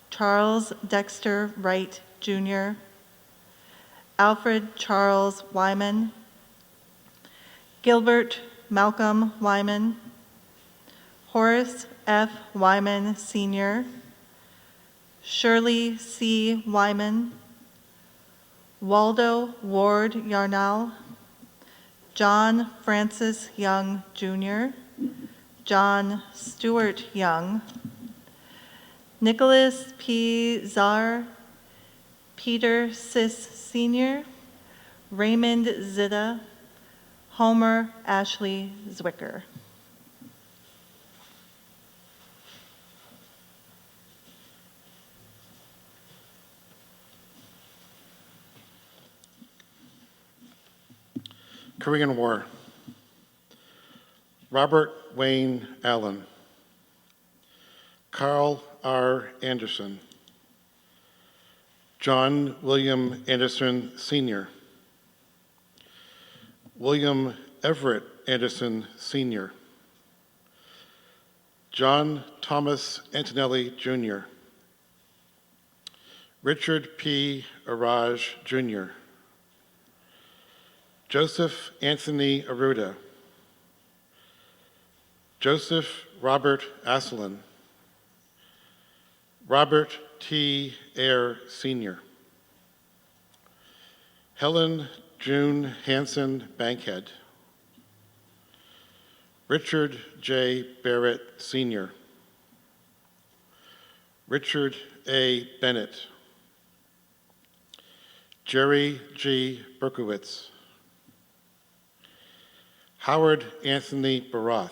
Charles Dexter Wright Jr., Alfred Charles Wyman, Gilbert Malcolm Wyman, Horace F. Wyman Sr., Shirley C. Wyman, Waldo Ward Yarnall, John Francis Young Jr., John Stewart Young, Nicholas P. Czar, Peter Sis Sr., Raymond Zita, Homer Ashley Zwicker. Korean War. Robert Wayne Allen. Carl R. Anderson. John William Anderson, Sr. William Everett Anderson, Sr. John Thomas Antonelli, Jr. Richard P. Araj, Jr. Joseph Anthony Aruda. Joseph Robert Asselin. Robert T. Eyre, Sr. Helen June Hanson Bankhead. Richard J. Barrett, Sr. Richard A. Bennett. Jerry G. Berkowitz. Howard Anthony Baroth.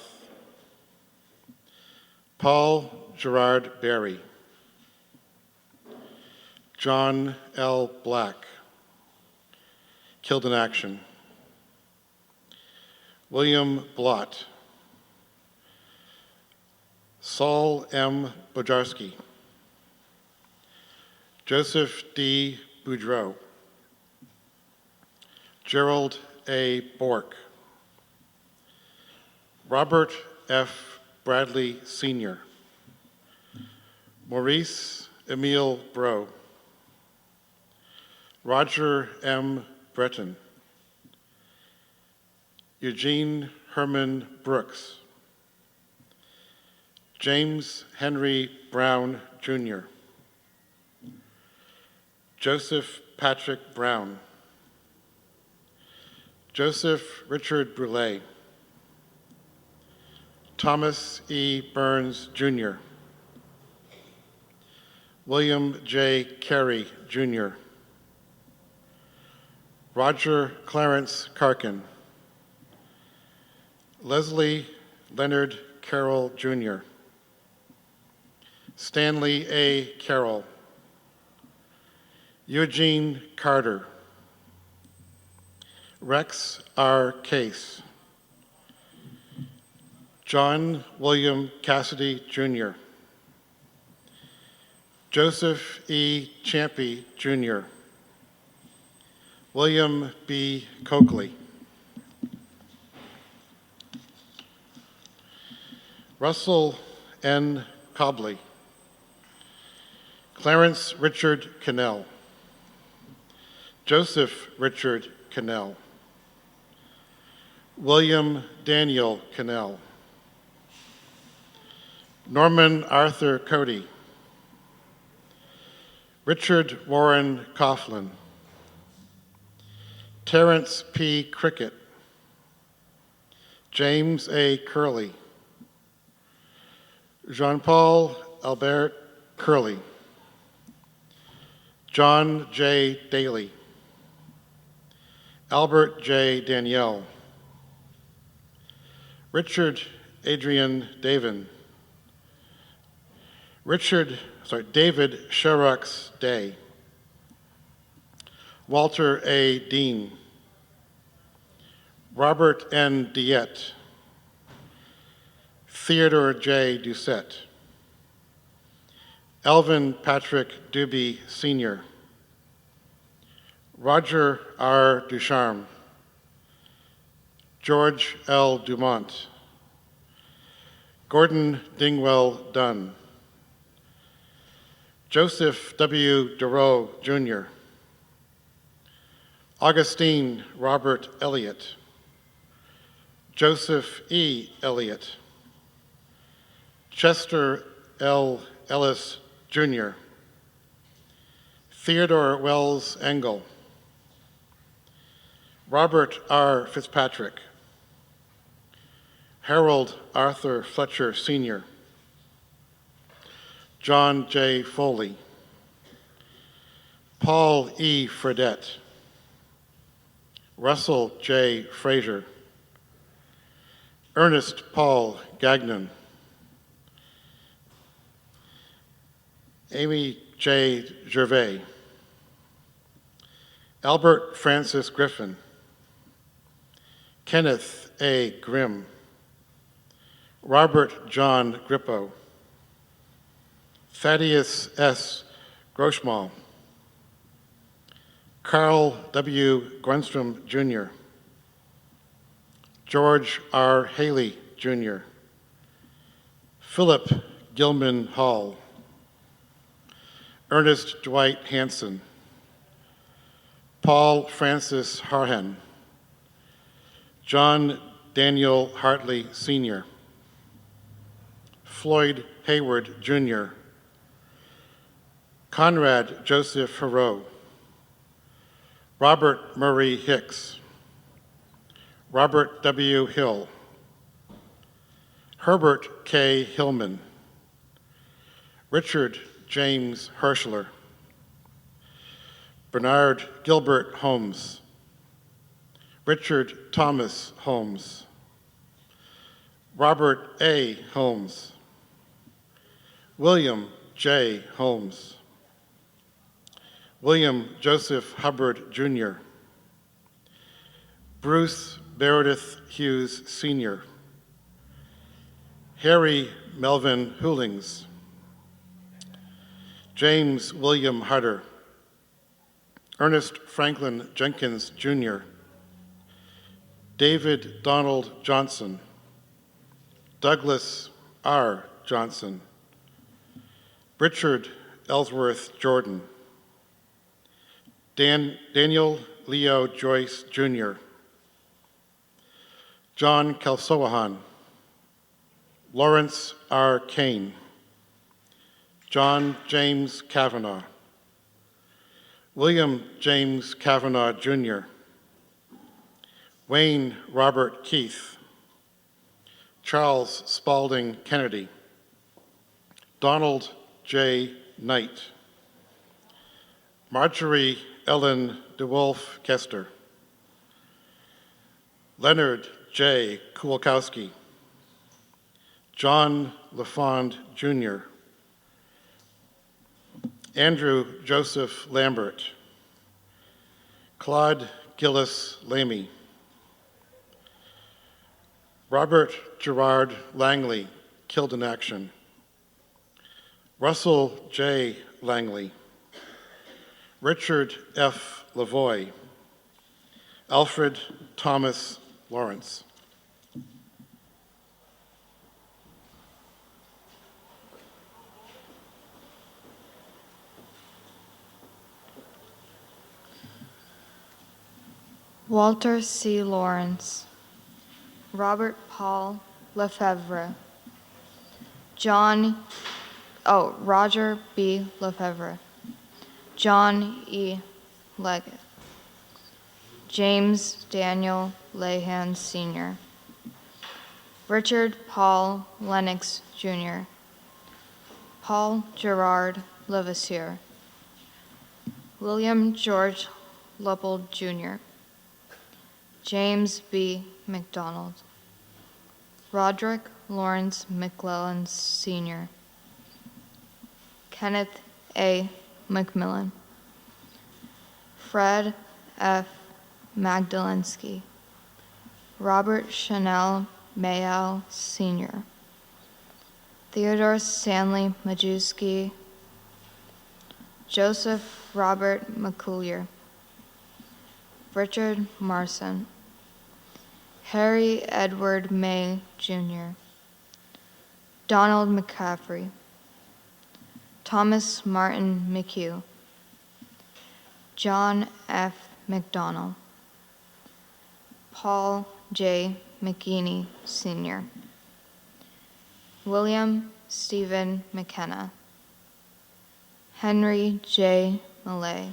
Paul Gerard Berry. John L. Black, killed in action. William Blott. Saul M. Bojarski. Joseph D. Boudreau. Gerald A. Bork. Robert F. Bradley, Sr. Maurice Emile Bro. Roger M. Breton. Eugene Herman Brooks. James Henry Brown, Jr. Joseph Patrick Brown. Joseph Richard Brulé. Thomas E. Burns, Jr. William J. Carey, Jr. Roger Clarence Karkin. Leslie Leonard Carroll, Jr. Stanley A. Carroll. Eugene Carter. Rex R. Case. John William Cassidy, Jr. Joseph E. Champy, Jr. William B. Coakley. Russell N. Cobley. Clarence Richard Cannell. Joseph Richard Cannell. William Daniel Cannell. Norman Arthur Cody. Richard Warren Coughlin. Terrence P. Cricket. James A. Curley. Jean-Paul Albert Curley. John J. Daly. Albert J. Danielle. Richard Adrian Davin. David Sherrocks Day. Walter A. Dean. Robert N. Diet. Theodore J. Doucette. Elvin Patrick Doobie, Sr. Roger R. Ducharme. George L. Dumont. Gordon Dingwell Dunn. Joseph W. Durow, Jr. Augustine Robert Elliott. Joseph E. Elliott. Chester L. Ellis, Jr. Theodore Wells Engel. Robert R. Fitzpatrick. Harold Arthur Fletcher, Sr. John J. Foley. Paul E. Fredette. Russell J. Frazier. Ernest Paul Gagnon. Amy J. Gervais. Albert Francis Griffin. Kenneth A. Grimm, Robert John Grippo, Thaddeus S. Groschmal, Carl W. Grunstrom, Jr., George R. Haley, Jr., Philip Gilman Hall, Ernest Dwight Hansen, Paul Francis Harhan, John Daniel Hartley, Sr., Floyd Hayward, Jr., Conrad Joseph Heroux, Robert Murray Hicks, Robert W. Hill, Herbert K. Hillman, Richard James Herschler, Bernard Gilbert Holmes, Richard Thomas Holmes, Robert A. Holmes, William J. Holmes, William Joseph Hubbard, Jr., Bruce Meredith Hughes, Sr., Harry Melvin Hoolings, James William Harder, Ernest Franklin Jenkins, Jr., David Donald Johnson, Douglas R. Johnson, Richard Ellsworth Jordan, Daniel Leo Joyce, Jr., John Kelsowahan, Lawrence R. Kane, John James Kavanaugh, William James Kavanaugh, Jr., Wayne Robert Keith, Charles Spalding Kennedy, Donald J. Knight, Marjorie Ellen DeWolf Kester, Leonard J. Kulikowski, John LaFond, Jr., Andrew Joseph Lambert, Claude Gillis Lamy, Robert Gerard Langley, killed in action, Russell J. Langley, Richard F. Lavoie, Alfred Thomas Lawrence. Walter C. Lawrence, Robert Paul Lefevre, Roger B. Lefevre, John E. Leggett, James Daniel Lehan Sr., Richard Paul Lennox Jr., Paul Gerard Levasseur, William George Luppold Jr., James B. McDonald, Roderick Lawrence McClellan Sr., Kenneth A. McMillan, Fred F. Magdalensky, Robert Chanel Mayall Sr., Theodore Stanley Majewski, Joseph Robert McCoulier, Richard Marson, Harry Edward May, Jr., Donald McCaffrey, Thomas Martin McHugh, John F. McDonnell, Paul J. McGinney, Sr., William Stephen McKenna, Henry J. Millay,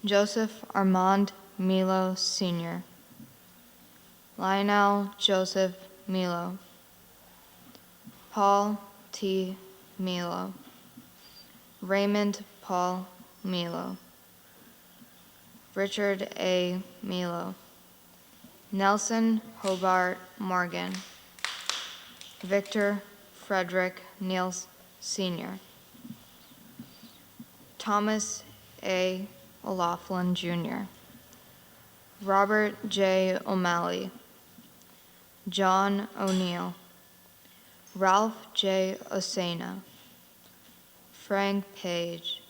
Joseph Armand Milo, Sr., Lionel Joseph Milo, Paul T. Milo, Raymond Paul Milo, Richard A. Milo, Nelson Hobart Morgan, Victor Frederick Niels Sr., Thomas A. O'Laughlin Jr., Robert J. O'Malley, John O'Neill, Ralph J. Osena, Frank Page,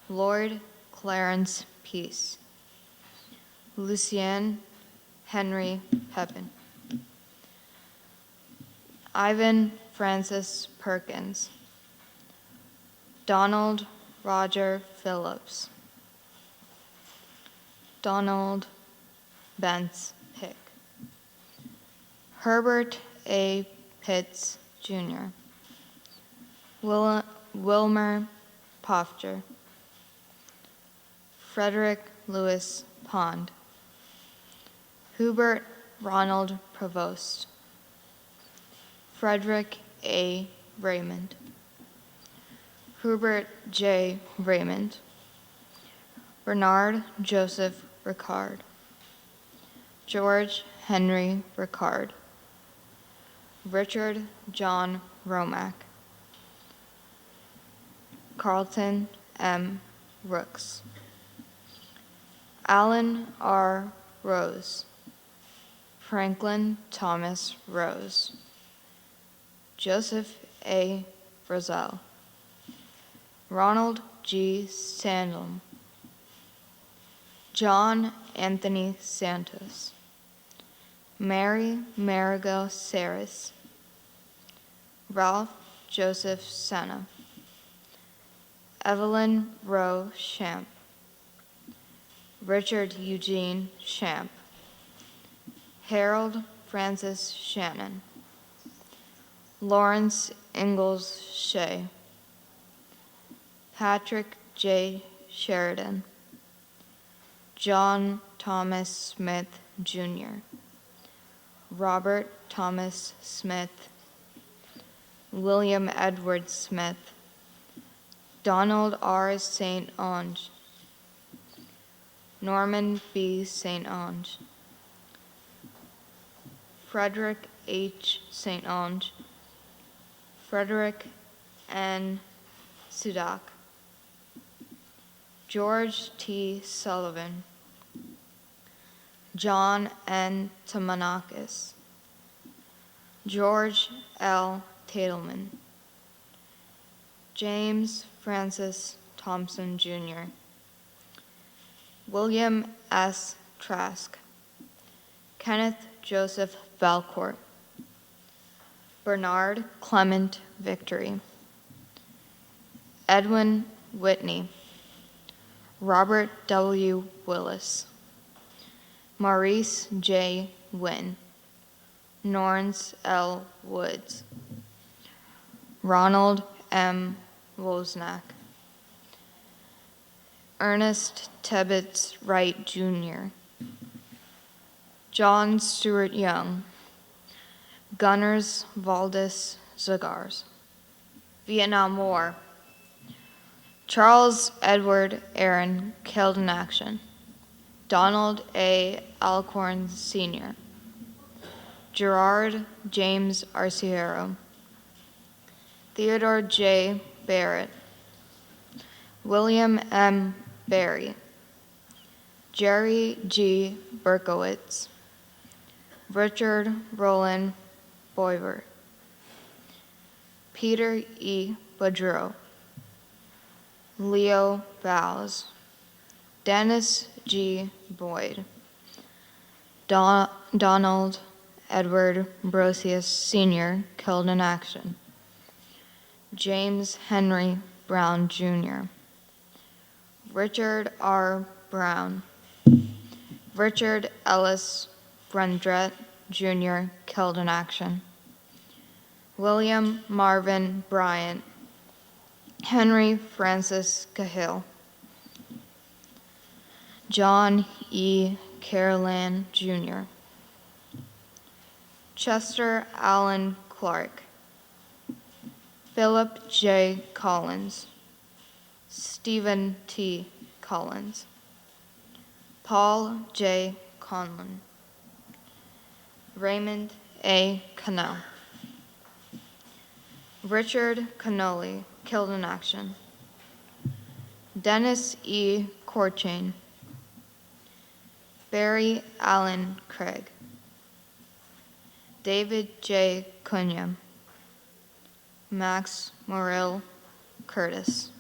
Lord Clarence Peace, Lucien Henry Pepin, Ivan Francis Perkins, Donald Roger Phillips, Donald Bence Hick, Herbert A. Pitts, Jr., Wilmer Pofter, Frederick Lewis Pond, Hubert Ronald Provost, Frederick A. Raymond, Hubert J. Raymond, Bernard Joseph Ricard, George Henry Ricard, Richard John Romack, Carlton M. Rooks, Allen R. Rose, Franklin Thomas Rose, Joseph A. Brazel, Ronald G. Sandlin, John Anthony Santos, Mary Marigo Saris, Ralph Joseph Senna, Evelyn Rowe Champ, Richard Eugene Champ, Harold Francis Shannon, Lawrence Ingalls Shea, Patrick J. Sheridan, John Thomas Smith, Jr., Robert Thomas Smith, William Edward Smith, Donald R. St. Onge, Norman B. St. Onge, Frederick H. St. Onge, Frederick N. Sudak, George T. Sullivan, John N. Tamanakis, George L. Tatelman, James Francis Thompson, Jr., William S. Trask, Kenneth Joseph Valcourt, Bernard Clement Victory, Edwin Whitney, Robert W. Willis, Maurice J. Wynn, Lawrence L. Woods, Ronald M. Wozniak, Ernest Tebbets Wright, Jr., John Stuart Young, Gunners Valdez Zagars, Vietnam War, Charles Edward Aaron, killed in action, Donald A. Alcorn, Sr., Gerard James Arciero, Theodore J. Barrett, William M. Berry, Jerry G. Berkowitz, Richard Roland Boyer, Peter E. Boudreau, Leo Bowes, Dennis G. Boyd, Donald Edward Brosius Sr., killed in action, James Henry Brown, Jr., Richard R. Brown, Richard Ellis Brundrett, Jr., killed in action, William Marvin Bryant, Henry Francis Cahill, John E. Carolan, Jr., Chester Allen Clark, Philip J. Collins, Stephen T. Collins, Paul J. Conlon, Raymond A. Cannell, Richard Cannoli, killed in action, Dennis E. Corchain, Barry Allen Craig, David J. Cunha, Max Morrill Curtis,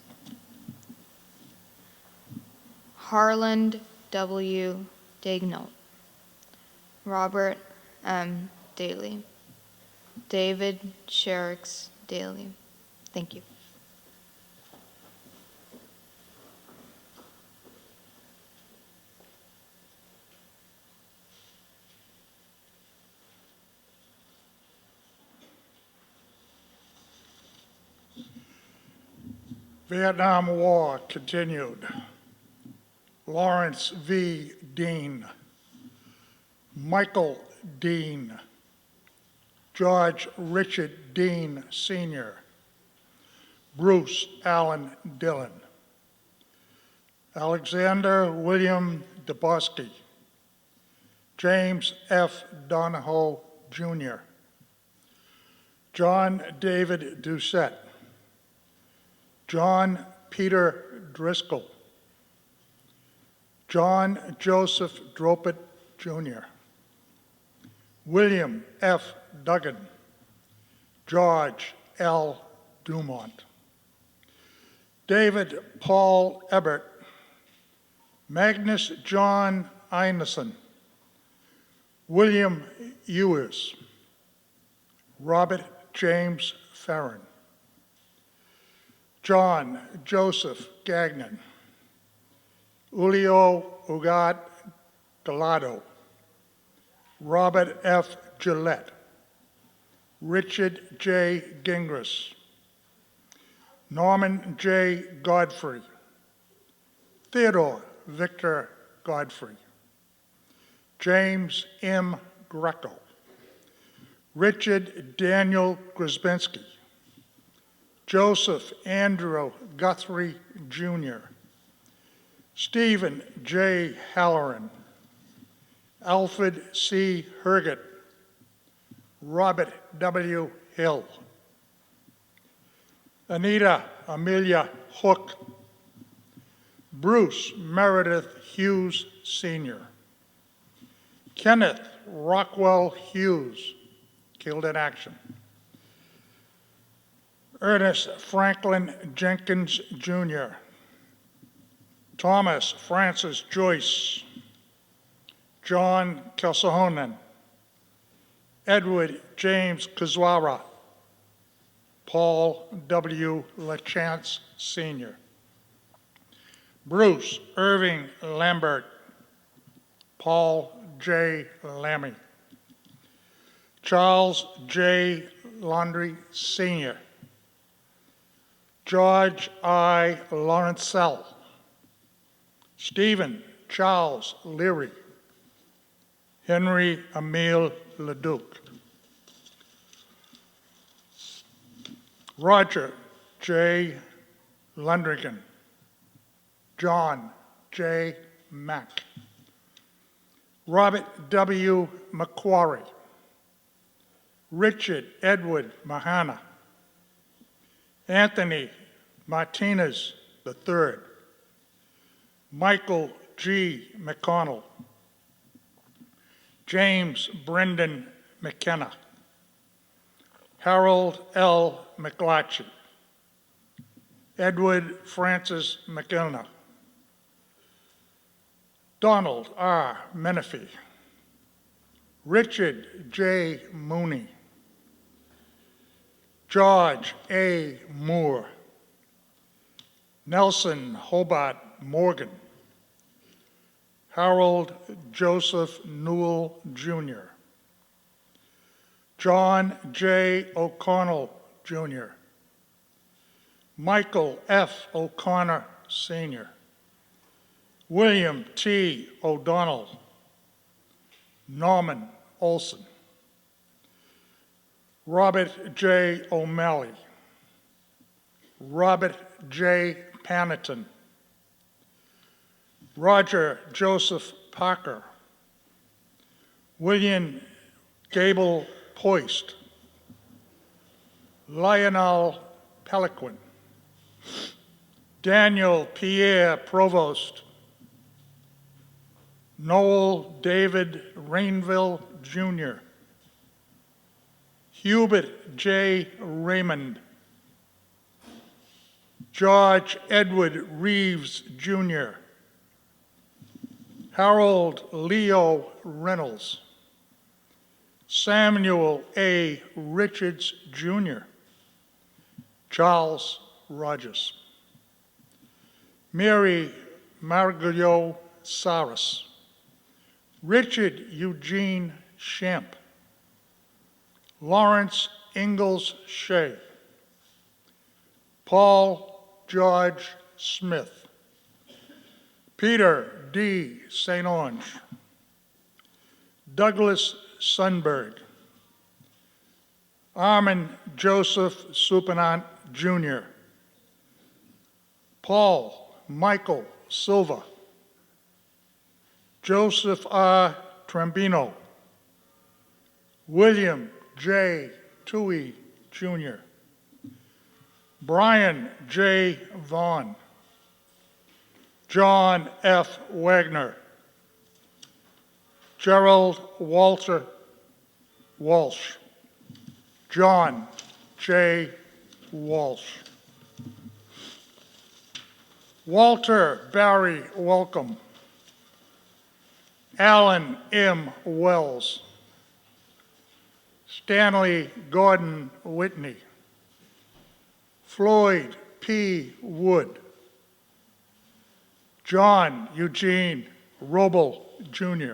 Harland W. Daignault, Robert M. Daly, David Sherricks Daly. Thank you. Vietnam War continued. Lawrence V. Dean, Michael Dean, George Richard Dean Sr., Bruce Allen Dillon, Alexander William DeBoski, James F. Donahoe Jr., John David Doucette, John Peter Driscoll, John Joseph Dropet Jr., William F. Duggan, George L. Dumont, David Paul Ebert, Magnus John Einason, William Ewers, Robert James Farron, John Joseph Gagnon, Julio Ugat Gallardo, Robert F. Gillette, Richard J. Gingras, Norman J. Godfrey, Theodore Victor Godfrey, James M. Greco, Richard Daniel Grzebinski, Joseph Andrew Guthrie Jr., Stephen J. Halloran, Alfred C. Herget, Robert W. Hill, Anita Amelia Hook, Bruce Meredith Hughes Sr., Kenneth Rockwell Hughes, killed in action, Ernest Franklin Jenkins Jr., Thomas Francis Joyce, John Kelsahonen, Edward James Kuzwara, Paul W. LaChance Sr., Bruce Irving Lambert, Paul J. Lammy, Charles J. Laundrie Sr., George I. Lawrencell, Stephen Charles Leary, Henry Emile Leduc, Roger J. Lundrigan, John J. Mack, Robert W. McQuarrie, Richard Edward Mahana, Anthony Martinez III, Michael G. McConnell, James Brendan McKenna, Harold L. McLatchy, Edward Francis McIlna, Donald R. Menifee, Richard J. Mooney, George A. Moore, Nelson Hobart Morgan, Harold Joseph Newell Jr., John J. O'Connell Jr., Michael F. O'Connor Sr., William T. O'Donnell, Norman Olson, Robert J. O'Malley, Robert J. Panetton, Roger Joseph Parker, William Gable Poist, Lionel Peliquin, Daniel Pierre Provost, Noel David Rainville, Jr., Hubert J. Raymond, George Edward Reeves, Jr., Harold Leo Reynolds, Samuel A. Richards, Jr., Charles Rogers, Mary Marguerite Saras, Richard Eugene Shamp, Lawrence Ingalls Shea, Paul George Smith, Peter D. St. Onge, Douglas Sunberg, Armin Joseph Supinant, Jr., Paul Michael Silva, Joseph R. Trambino, William J. Toohey, Jr., Brian J. Vaughn, John F. Wagner, Gerald Walter Walsh, John J. Walsh, Walter Barry Welcome, Alan M. Wells, Stanley Gordon Whitney, Floyd P. Wood, John Eugene Roble, Jr.,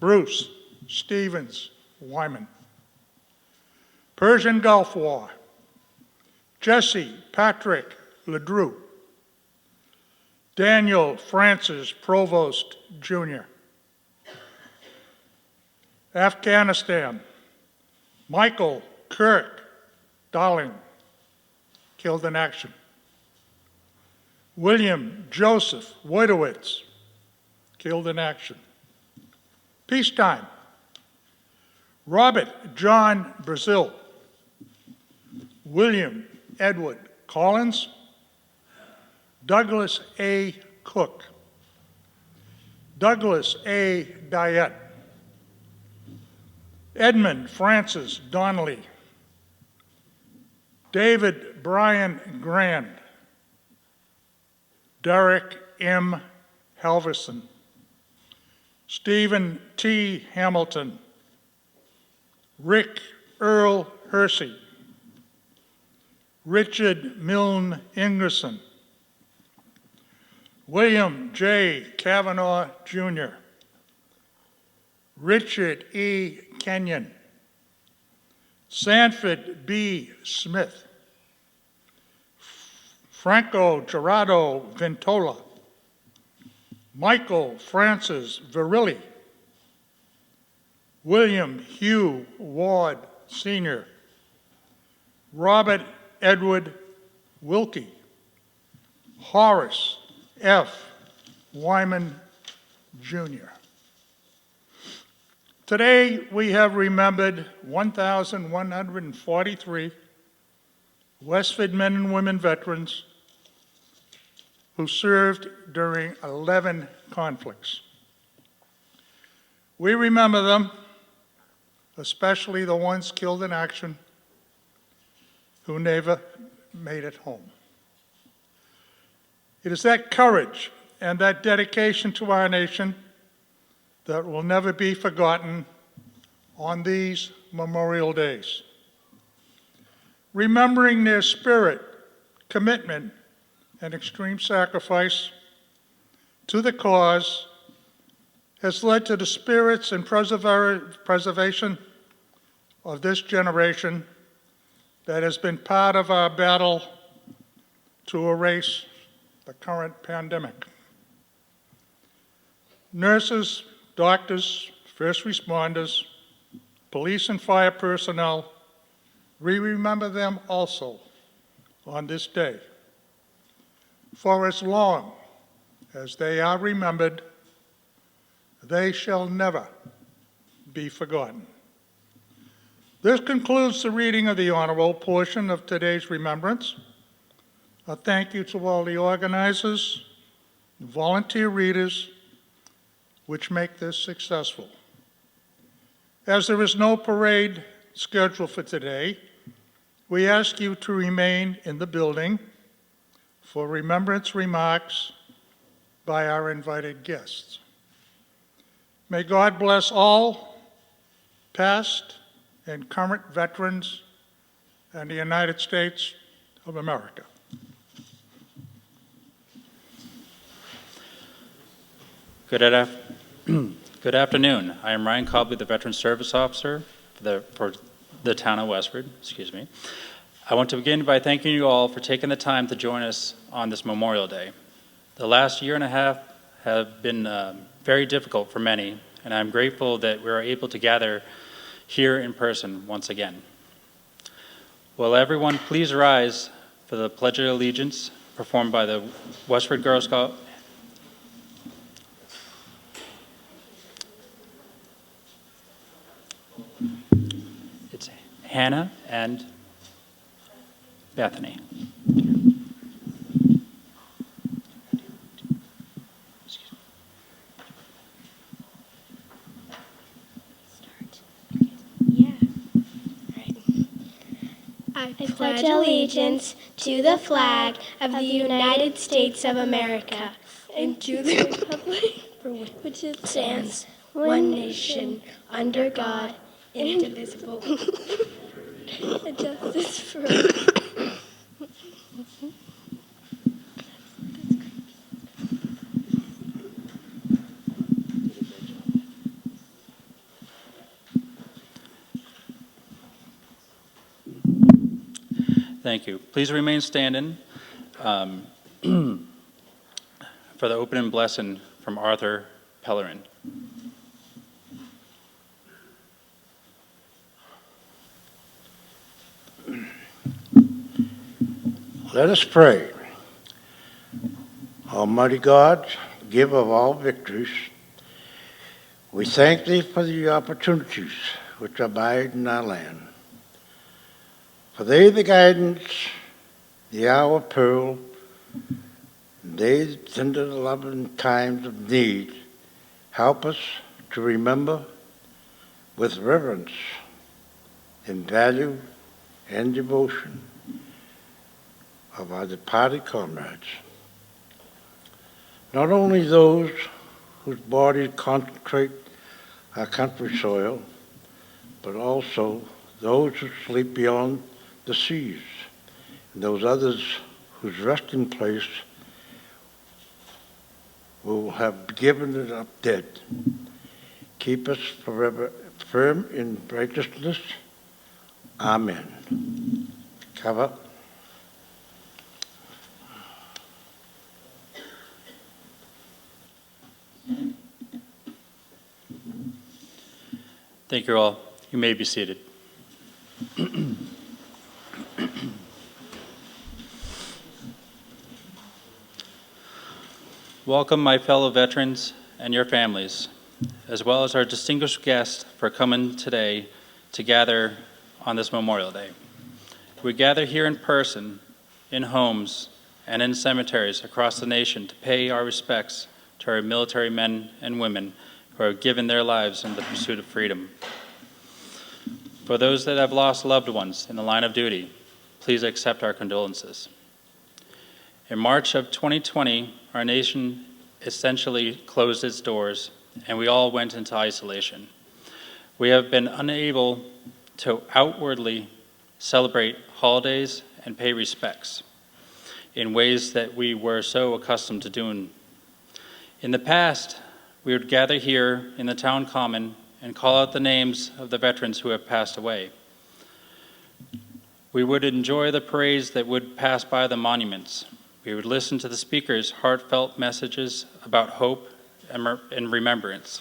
Bruce Stevens Wyman, Persian Gulf War, Jesse Patrick LeDrew, Daniel Francis Provost, Jr., Afghanistan, Michael Kirk Darling, killed in action, William Joseph Wojtowicz, killed in action, peacetime, Robert John Brazil, William Edward Collins, Douglas A. Cook, Douglas A. Diet, Edmund Francis Donnelly, David Brian Grand, Derek M. Halverson, Stephen T. Hamilton, Rick Earl Hersey, Richard Milne Ingerson, William J. Kavanaugh, Jr., Richard E. Kenyon, Sanford B. Smith, Franco Gerardo Ventola, Michael Francis Virilli, William Hugh Ward, Sr., Robert Edward Wilkie, Horace F. Wyman, Jr. Today, we have remembered 1,143 Westford men and women veterans who served during 11 conflicts. We remember them, especially the ones killed in action who never made it home. It is that courage and that dedication to our nation that will never be forgotten on these Memorial Days. Remembering their spirit, commitment, and extreme sacrifice to the cause has led to the spirits and preservation of this generation that has been part of our battle to erase the current pandemic. Nurses, doctors, first responders, police and fire personnel, we remember them also on this day. For as long as they are remembered, they shall never be forgotten. This concludes the reading of the honorable portion of today's remembrance. A thank you to all the organizers, volunteer readers, which make this successful. As there is no parade scheduled for today, we ask you to remain in the building for remembrance remarks by our invited guests. May God bless all past and current veterans and the United States of America. Good afternoon. I am Ryan Cobley, the Veteran Service Officer for the town of Westford. Excuse me. I want to begin by thanking you all for taking the time to join us on this Memorial Day. The last year and a half have been very difficult for many, and I'm grateful that we are able to gather here in person once again. Will everyone please rise for the Pledge of Allegiance performed by the Westford Girl Scout. It's Hannah and Bethany. I pledge allegiance to the flag of the United States of America and to the republic for which it stands, one nation, under God, indivisible, and justice for all. Thank you. Please remain standing for the opening blessing from Arthur Pellerin. Let us pray. Almighty God, giver of all victories, we thank Thee for the opportunities which abide in our land. For Thee the guidance, the hour of peril, and They that tender the love in times of need. Help us to remember with reverence and value and devotion of our departed comrades. Not only those whose bodies consecrate our country soil, but also those who sleep beyond the seas, and those others whose resting place will have given it up dead. Keep us forever firm in righteousness. Amen. Cover. Thank you all. You may be seated. Welcome, my fellow veterans and your families, as well as our distinguished guests for coming today to gather on this Memorial Day. We gather here in person, in homes, and in cemeteries across the nation to pay our respects to our military men and women who have given their lives in the pursuit of freedom. For those that have lost loved ones in the line of duty, please accept our condolences. In March of 2020, our nation essentially closed its doors and we all went into isolation. We have been unable to outwardly celebrate holidays and pay respects in ways that we were so accustomed to doing. In the past, we would gather here in the town common and call out the names of the veterans who have passed away. We would enjoy the parades that would pass by the monuments. We would listen to the speakers' heartfelt messages about hope and remembrance.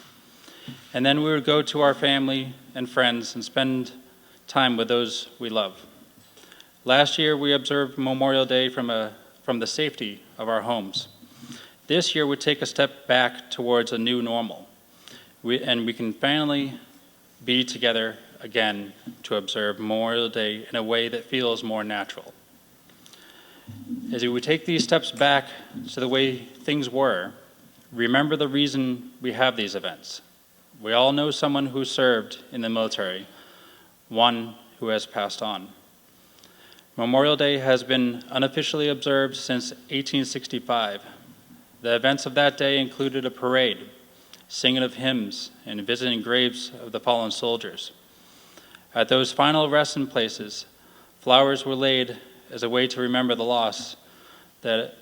And then we would go to our family and friends and spend time with those we love. Last year, we observed Memorial Day from the safety of our homes. This year, we take a step back towards a new normal. And we can finally be together again to observe Memorial Day in a way that feels more natural. As we take these steps back to the way things were, Remember the reason we have these events. We all know someone who served in the military, one who has passed on. Memorial Day has been unofficially observed since 1865. The events of that day included a parade, singing of hymns, and visiting graves of the fallen soldiers. At those final resting places, flowers were laid as a way to remember the loss that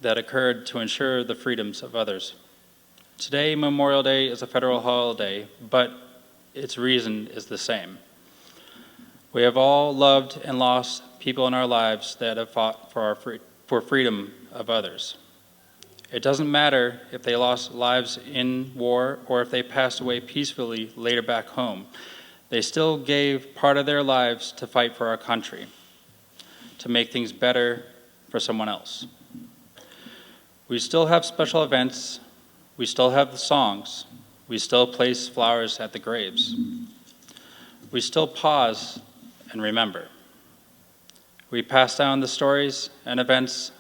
occurred to ensure the freedoms of others. Today, Memorial Day is a federal holiday, but its reason is the same. We have all loved and lost people in our lives that have fought for freedom of others. It doesn't matter if they lost lives in war or if they passed away peacefully later back home. They still gave part of their lives to fight for our country, to make things better for someone else. We still have special events, we still have the songs, we still place flowers at the graves. We still pause and remember. We pass down the stories and events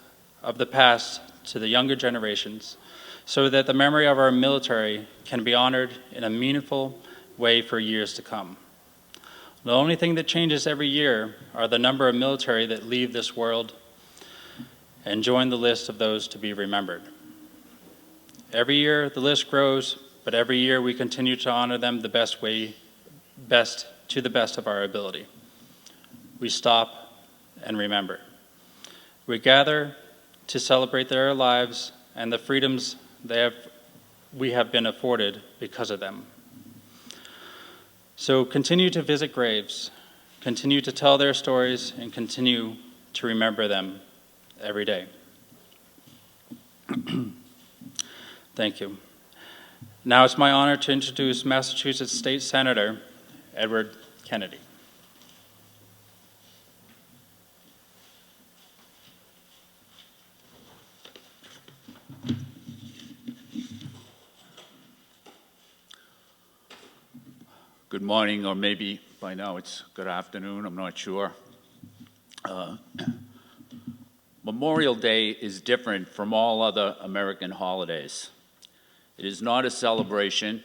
of the past to the younger generations so that the memory of our military can be honored in a meaningful way for years to come. The only thing that changes every year are the number of military that leave this world and join the list of those to be remembered. Every year the list grows, but every year we continue to honor them the best to the best of our ability. We stop and remember. We gather to celebrate their lives and the freedoms we have been afforded because of them. So continue to visit graves, continue to tell their stories, and continue to remember them every day. Thank you. Now it's my honor to introduce Massachusetts State Senator Edward Kennedy. Good morning, or maybe by now it's good afternoon, I'm not sure. Memorial Day is different from all other American holidays. It is not a celebration,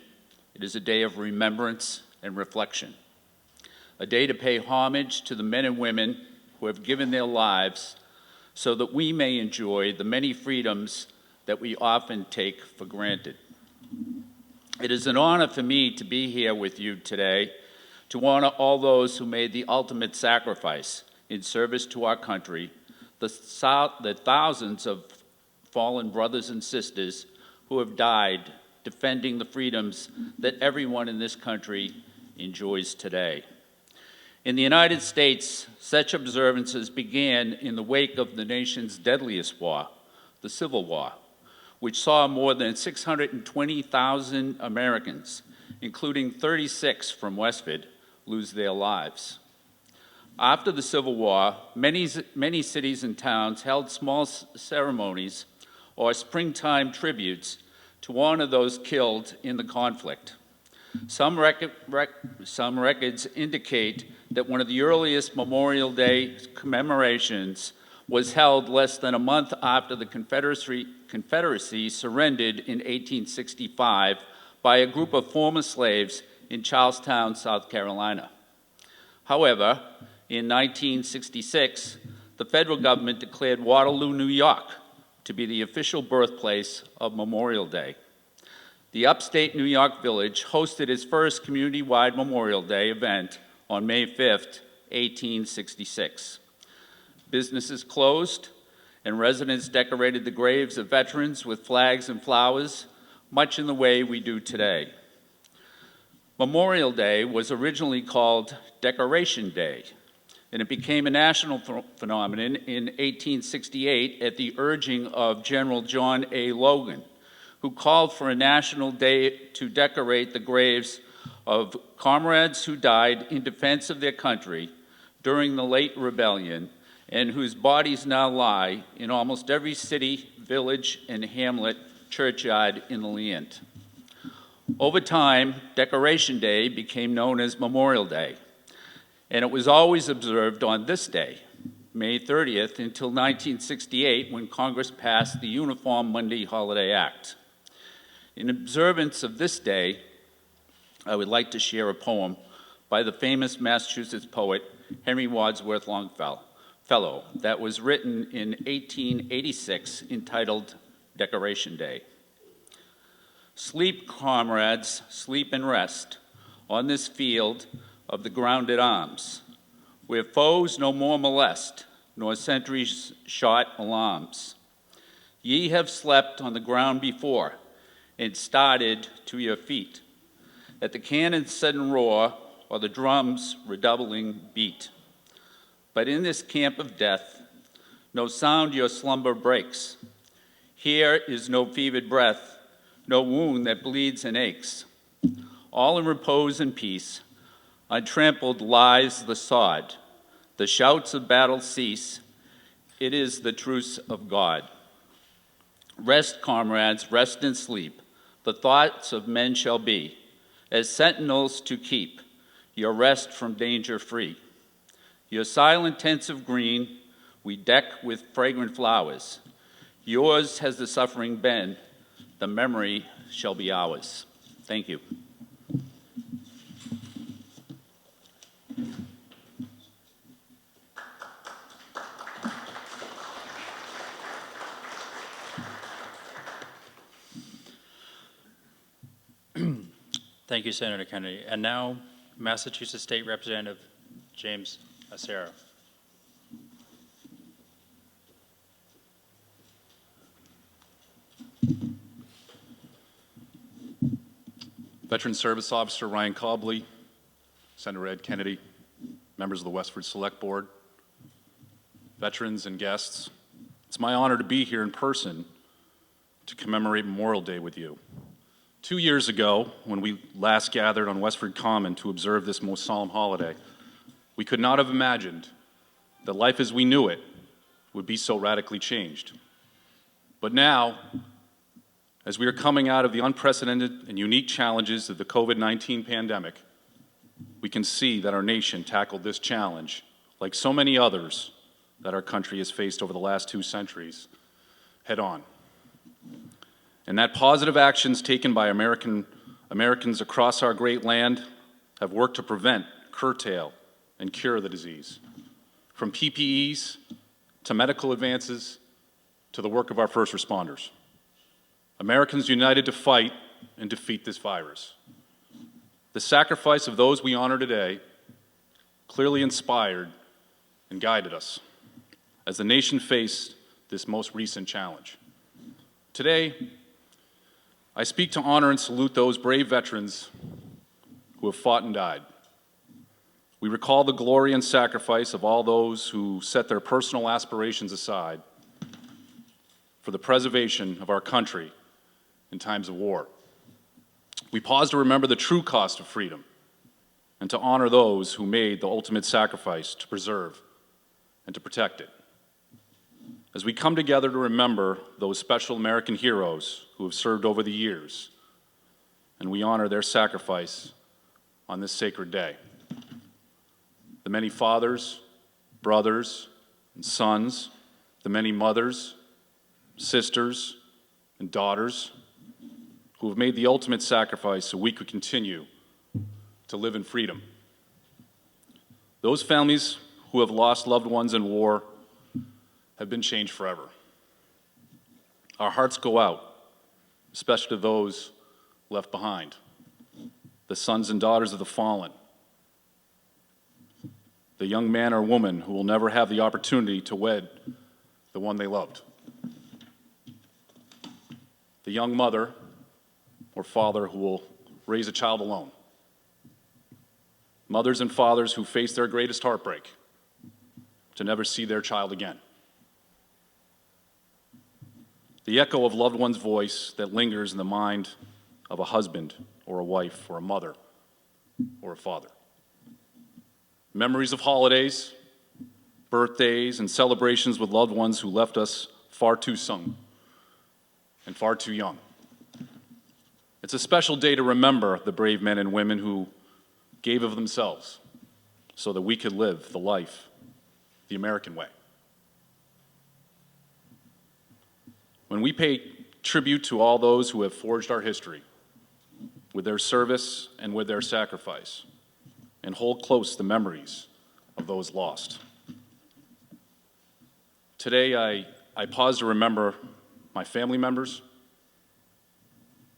it is a day of remembrance and reflection. A day to pay homage to the men and women who have given their lives so that we may enjoy the many freedoms that we often take for granted. It is an honor for me to be here with you today to honor all those who made the ultimate sacrifice in service to our country, the thousands of fallen brothers and sisters who have died defending the freedoms that everyone in this country enjoys today. In the United States, such observances began in the wake of the nation's deadliest war, the Civil War, which saw more than 620,000 Americans, including 36 from Westford, lose their lives. After the Civil War, many cities and towns held small ceremonies or springtime tributes to honor those killed in the conflict. Some records indicate that one of the earliest Memorial Day commemorations was held less than a month after the Confederacy surrendered in 1865 by a group of former slaves in Charlestown, South Carolina. However, in 1966, the federal government declared Waterloo, New York, to be the official birthplace of Memorial Day. The upstate New York Village hosted its first community-wide Memorial Day event on May 5th, 1866. Businesses closed, and residents decorated the graves of veterans with flags and flowers, much in the way we do today. Memorial Day was originally called Decoration Day, and it became a national phenomenon in 1868 at the urging of General John A. Logan, who called for a national day to decorate the graves of comrades who died in defense of their country during the late rebellion and whose bodies now lie in almost every city, village, and hamlet churchyard in the land. Over time, Decoration Day became known as Memorial Day, and it was always observed on this day, May 30th, until 1968, when Congress passed the Uniform Monday Holiday Act. In observance of this day, I would like to share a poem by the famous Massachusetts poet Henry Wadsworth Longfellow that was written in 1886 entitled Decoration Day. Sleep, comrades, sleep and rest on this field of the grounded arms, where foes no more molest, nor sentries shot alarms. Ye have slept on the ground before, and started to your feet, at the cannon's sudden roar, or the drum's redoubling beat. But in this camp of death, no sound your slumber breaks. Here is no fevered breath, no wound that bleeds and aches. All in repose and peace, untrampled lies the sod. The shouts of battle cease. It is the truce of God. Rest, comrades, rest and sleep. The thoughts of men shall be as sentinels to keep your rest from danger free. Your silent tents of green we deck with fragrant flowers. Yours has the suffering been. The memory shall be ours. Thank you. Thank you, Senator Kennedy. And now, Massachusetts State Representative James Acero. Veteran Service Officer Ryan Cobley, Senator Ed Kennedy, members of the Westford Select Board, veterans and guests, it's my honor to be here in person to commemorate Memorial Day with you. 2 years ago, when we last gathered on Westford Common to observe this most solemn holiday, we could not have imagined that life as we knew it would be so radically changed. But now, as we are coming out of the unprecedented and unique challenges of the COVID-19 pandemic, we can see that our nation tackled this challenge, like so many others that our country has faced over the last 2 centuries, head on. And that positive actions taken by Americans across our great land have worked to prevent, curtail, and cure the disease. From PPEs to medical advances to the work of our first responders. Americans united to fight and defeat this virus. The sacrifice of those we honor today clearly inspired and guided us as the nation faced this most recent challenge. Today, I speak to honor and salute those brave veterans who have fought and died. We recall the glory and sacrifice of all those who set their personal aspirations aside for the preservation of our country in times of war. We pause to remember the true cost of freedom and to honor those who made the ultimate sacrifice to preserve and to protect it. As we come together to remember those special American heroes who have served over the years, and we honor their sacrifice on this sacred day. The many fathers, brothers, and sons, the many mothers, sisters, and daughters who have made the ultimate sacrifice so we could continue to live in freedom. Those families who have lost loved ones in war have been changed forever. Our hearts go out, especially to those left behind, the sons and daughters of the fallen, the young man or woman who will never have the opportunity to wed the one they loved, the young mother or father who will raise a child alone, mothers and fathers who face their greatest heartbreak to never see their child again. The echo of loved one's voice that lingers in the mind of a husband or a wife or a mother or a father. Memories of holidays, birthdays, and celebrations with loved ones who left us far too soon and far too young. It's a special day to remember the brave men and women who gave of themselves so that we could live the life the American way. When we pay tribute to all those who have forged our history with their service and with their sacrifice, and hold close the memories of those lost. Today, I pause to remember my family members,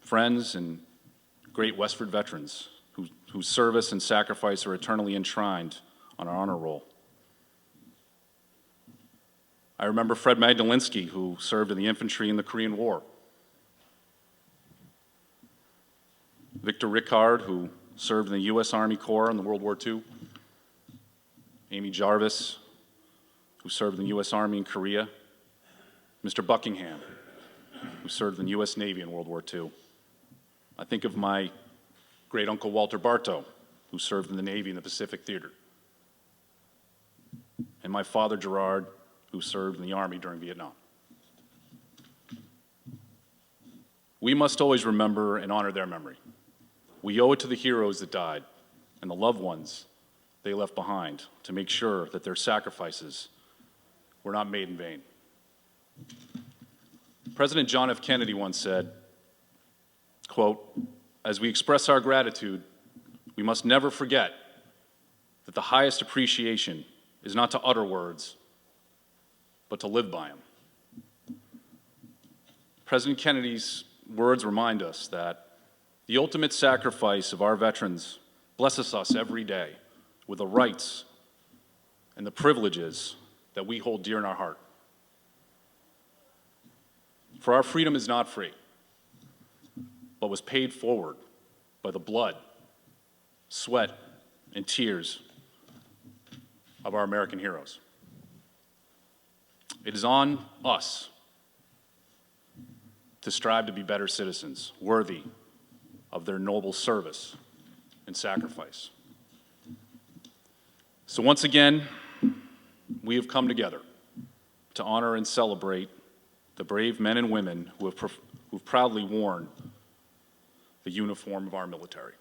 friends, and great Westford veterans whose service and sacrifice are eternally enshrined on our honor roll. I remember Fred Magdalinsky, who served in the infantry in the Korean War. Victor Rickard, who served in the U.S. Army Corps in the World War II. Amy Jarvis, who served in the U.S. Army in Korea. Mr. Buckingham, who served in the U.S. Navy in World War II. I think of my great-uncle Walter Bartow, who served in the Navy in the Pacific Theater. And my father Gerard, who served in the Army during Vietnam. We must always remember and honor their memory. We owe it to the heroes that died and the loved ones they left behind to make sure that their sacrifices were not made in vain. President John F. Kennedy once said, quote, "As we express our gratitude, we must never forget that the highest appreciation is not to utter words, but to live by them." President Kennedy's words remind us that the ultimate sacrifice of our veterans blesses us every day with the rights and the privileges that we hold dear in our heart. For our freedom is not free, but was paid forward by the blood, sweat, and tears of our American heroes. It is on us to strive to be better citizens, worthy of their noble service and sacrifice. So once again, we have come together to honor and celebrate the brave men and women who've proudly worn the uniform of our military.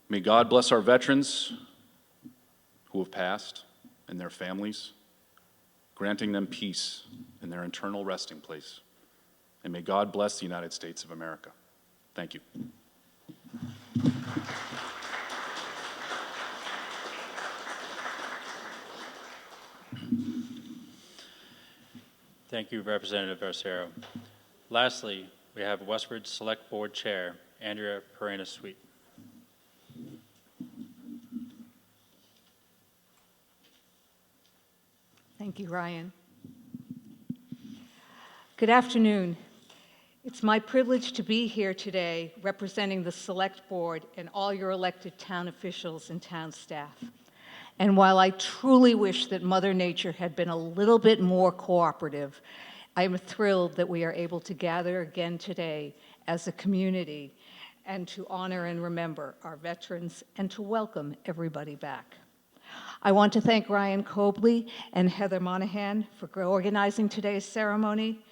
May God bless our veterans who have passed and their families, granting them peace in their eternal resting place. And may God bless the United States of America. Thank you. Thank you, Representative Arcero. Lastly, we have Westward Select Board Chair, Andrea Perena-Sweet. Thank you, Ryan. Good afternoon. It's my privilege to be here today representing the Select Board and all your elected town officials and town staff. And while I truly wish that Mother Nature had been a little bit more cooperative, I am thrilled that we are able to gather again today as a community and to honor and remember our veterans and to welcome everybody back. I want to thank Ryan Cobley and Heather Monahan for organizing today's ceremony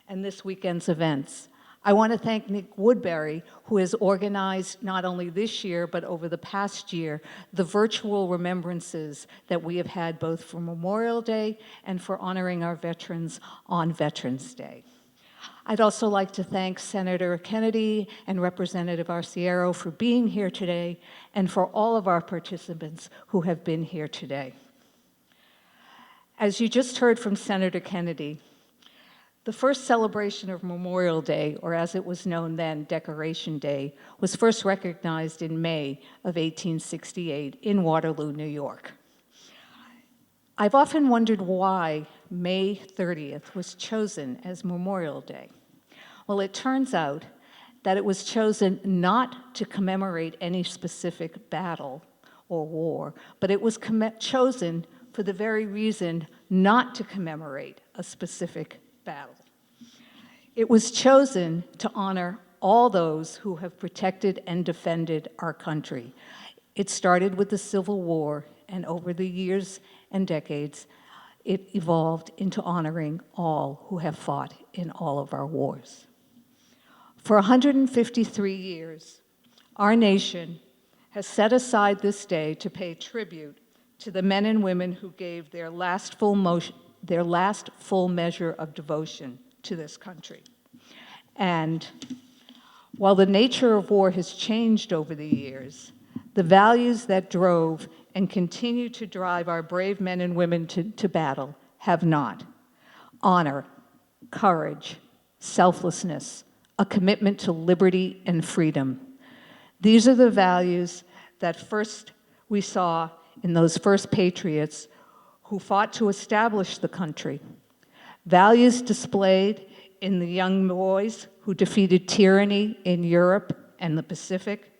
and this weekend's events. I want to thank Nick Woodbury, who has organized not only this year, but over the past year, the virtual remembrances that we have had both for Memorial Day and for honoring our veterans on Veterans Day. I'd also like to thank Senator Kennedy and Representative Arciero for being here today and for all of our participants who have been here today. As you just heard from Senator Kennedy, the first celebration of Memorial Day, or as it was known then, Decoration Day, was first recognized in May of 1868 in Waterloo, New York. I've often wondered why May 30th was chosen as Memorial Day. Well, it turns out that it was chosen not to commemorate any specific battle or war, but it was chosen for the very reason not to commemorate a specific battle. It was chosen to honor all those who have protected and defended our country. It started with the Civil War, and over the years and decades, it evolved into honoring all who have fought in all of our wars. For 153 years, our nation has set aside this day to pay tribute to the men and women who gave their last full their last full measure of devotion to this country. And while the nature of war has changed over the years, the values that drove and continue to drive our brave men and women to battle have not. Honor, courage, selflessness, a commitment to liberty and freedom. These are the values that first we saw in those first patriots who fought to establish the country. Values displayed in the young boys who defeated tyranny in Europe and the Pacific.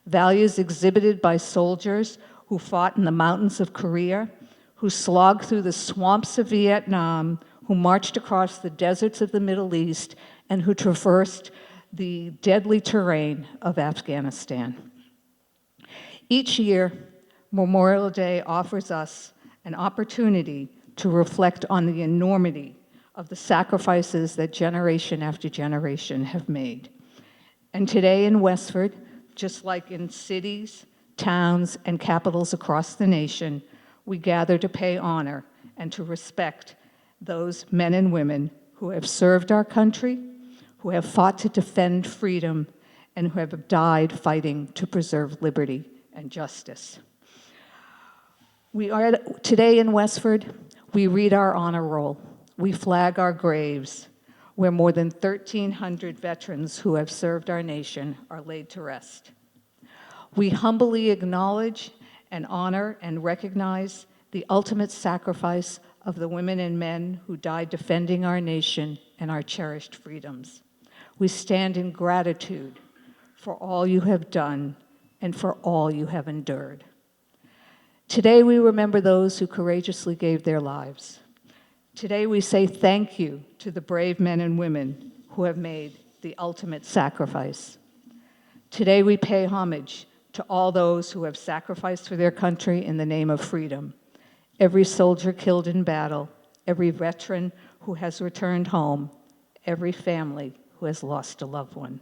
Values exhibited by soldiers who fought in the mountains of Korea, who slogged through the swamps of Vietnam, who marched across the deserts of the Middle East, and who traversed the deadly terrain of Afghanistan. Each year, Memorial Day offers us an opportunity to reflect on the enormity of the sacrifices that generation after generation have made. And today in Westford, just like in cities, towns, and capitals across the nation, we gather to pay honor and to respect those men and women who have served our country, who have fought to defend freedom, and who have died fighting to preserve liberty and justice. Today in Westford, we read our honor roll. We flag our graves, where more than 1,300 veterans who have served our nation are laid to rest. We humbly acknowledge and honor and recognize the ultimate sacrifice of the women and men who died defending our nation and our cherished freedoms. We stand in gratitude for all you have done and for all you have endured. Today we remember those who courageously gave their lives. Today we say thank you to the brave men and women who have made the ultimate sacrifice. Today we pay homage to all those who have sacrificed for their country in the name of freedom. Every soldier killed in battle, every veteran who has returned home, every family who has lost a loved one.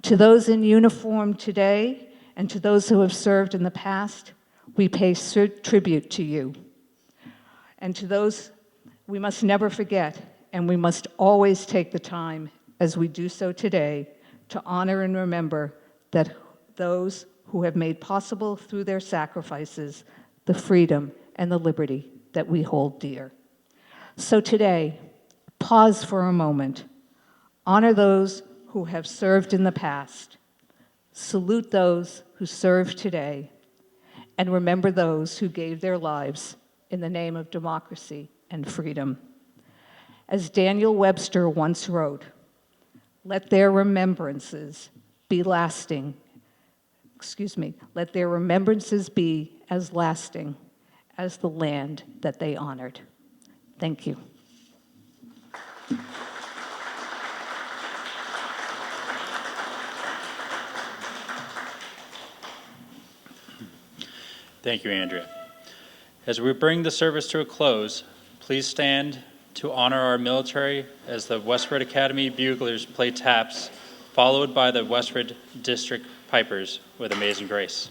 To those in uniform today and to those who have served in the past, we pay tribute to you. And to those we must never forget, and we must always take the time, as we do so today, to honor and remember that those who have made possible through their sacrifices the freedom and the liberty that we hold dear. So today, pause for a moment, honor those who have served in the past, salute those who serve today, and remember those who gave their lives in the name of democracy and freedom. As Daniel Webster once wrote, let their remembrances be lasting. Let their remembrances be as lasting as the land that they honored. Thank you. Thank you, Andrea. As we bring the service to a close, please stand to honor our military as the Westford Academy Buglers play taps, followed by the Westford District Pipers with Amazing Grace.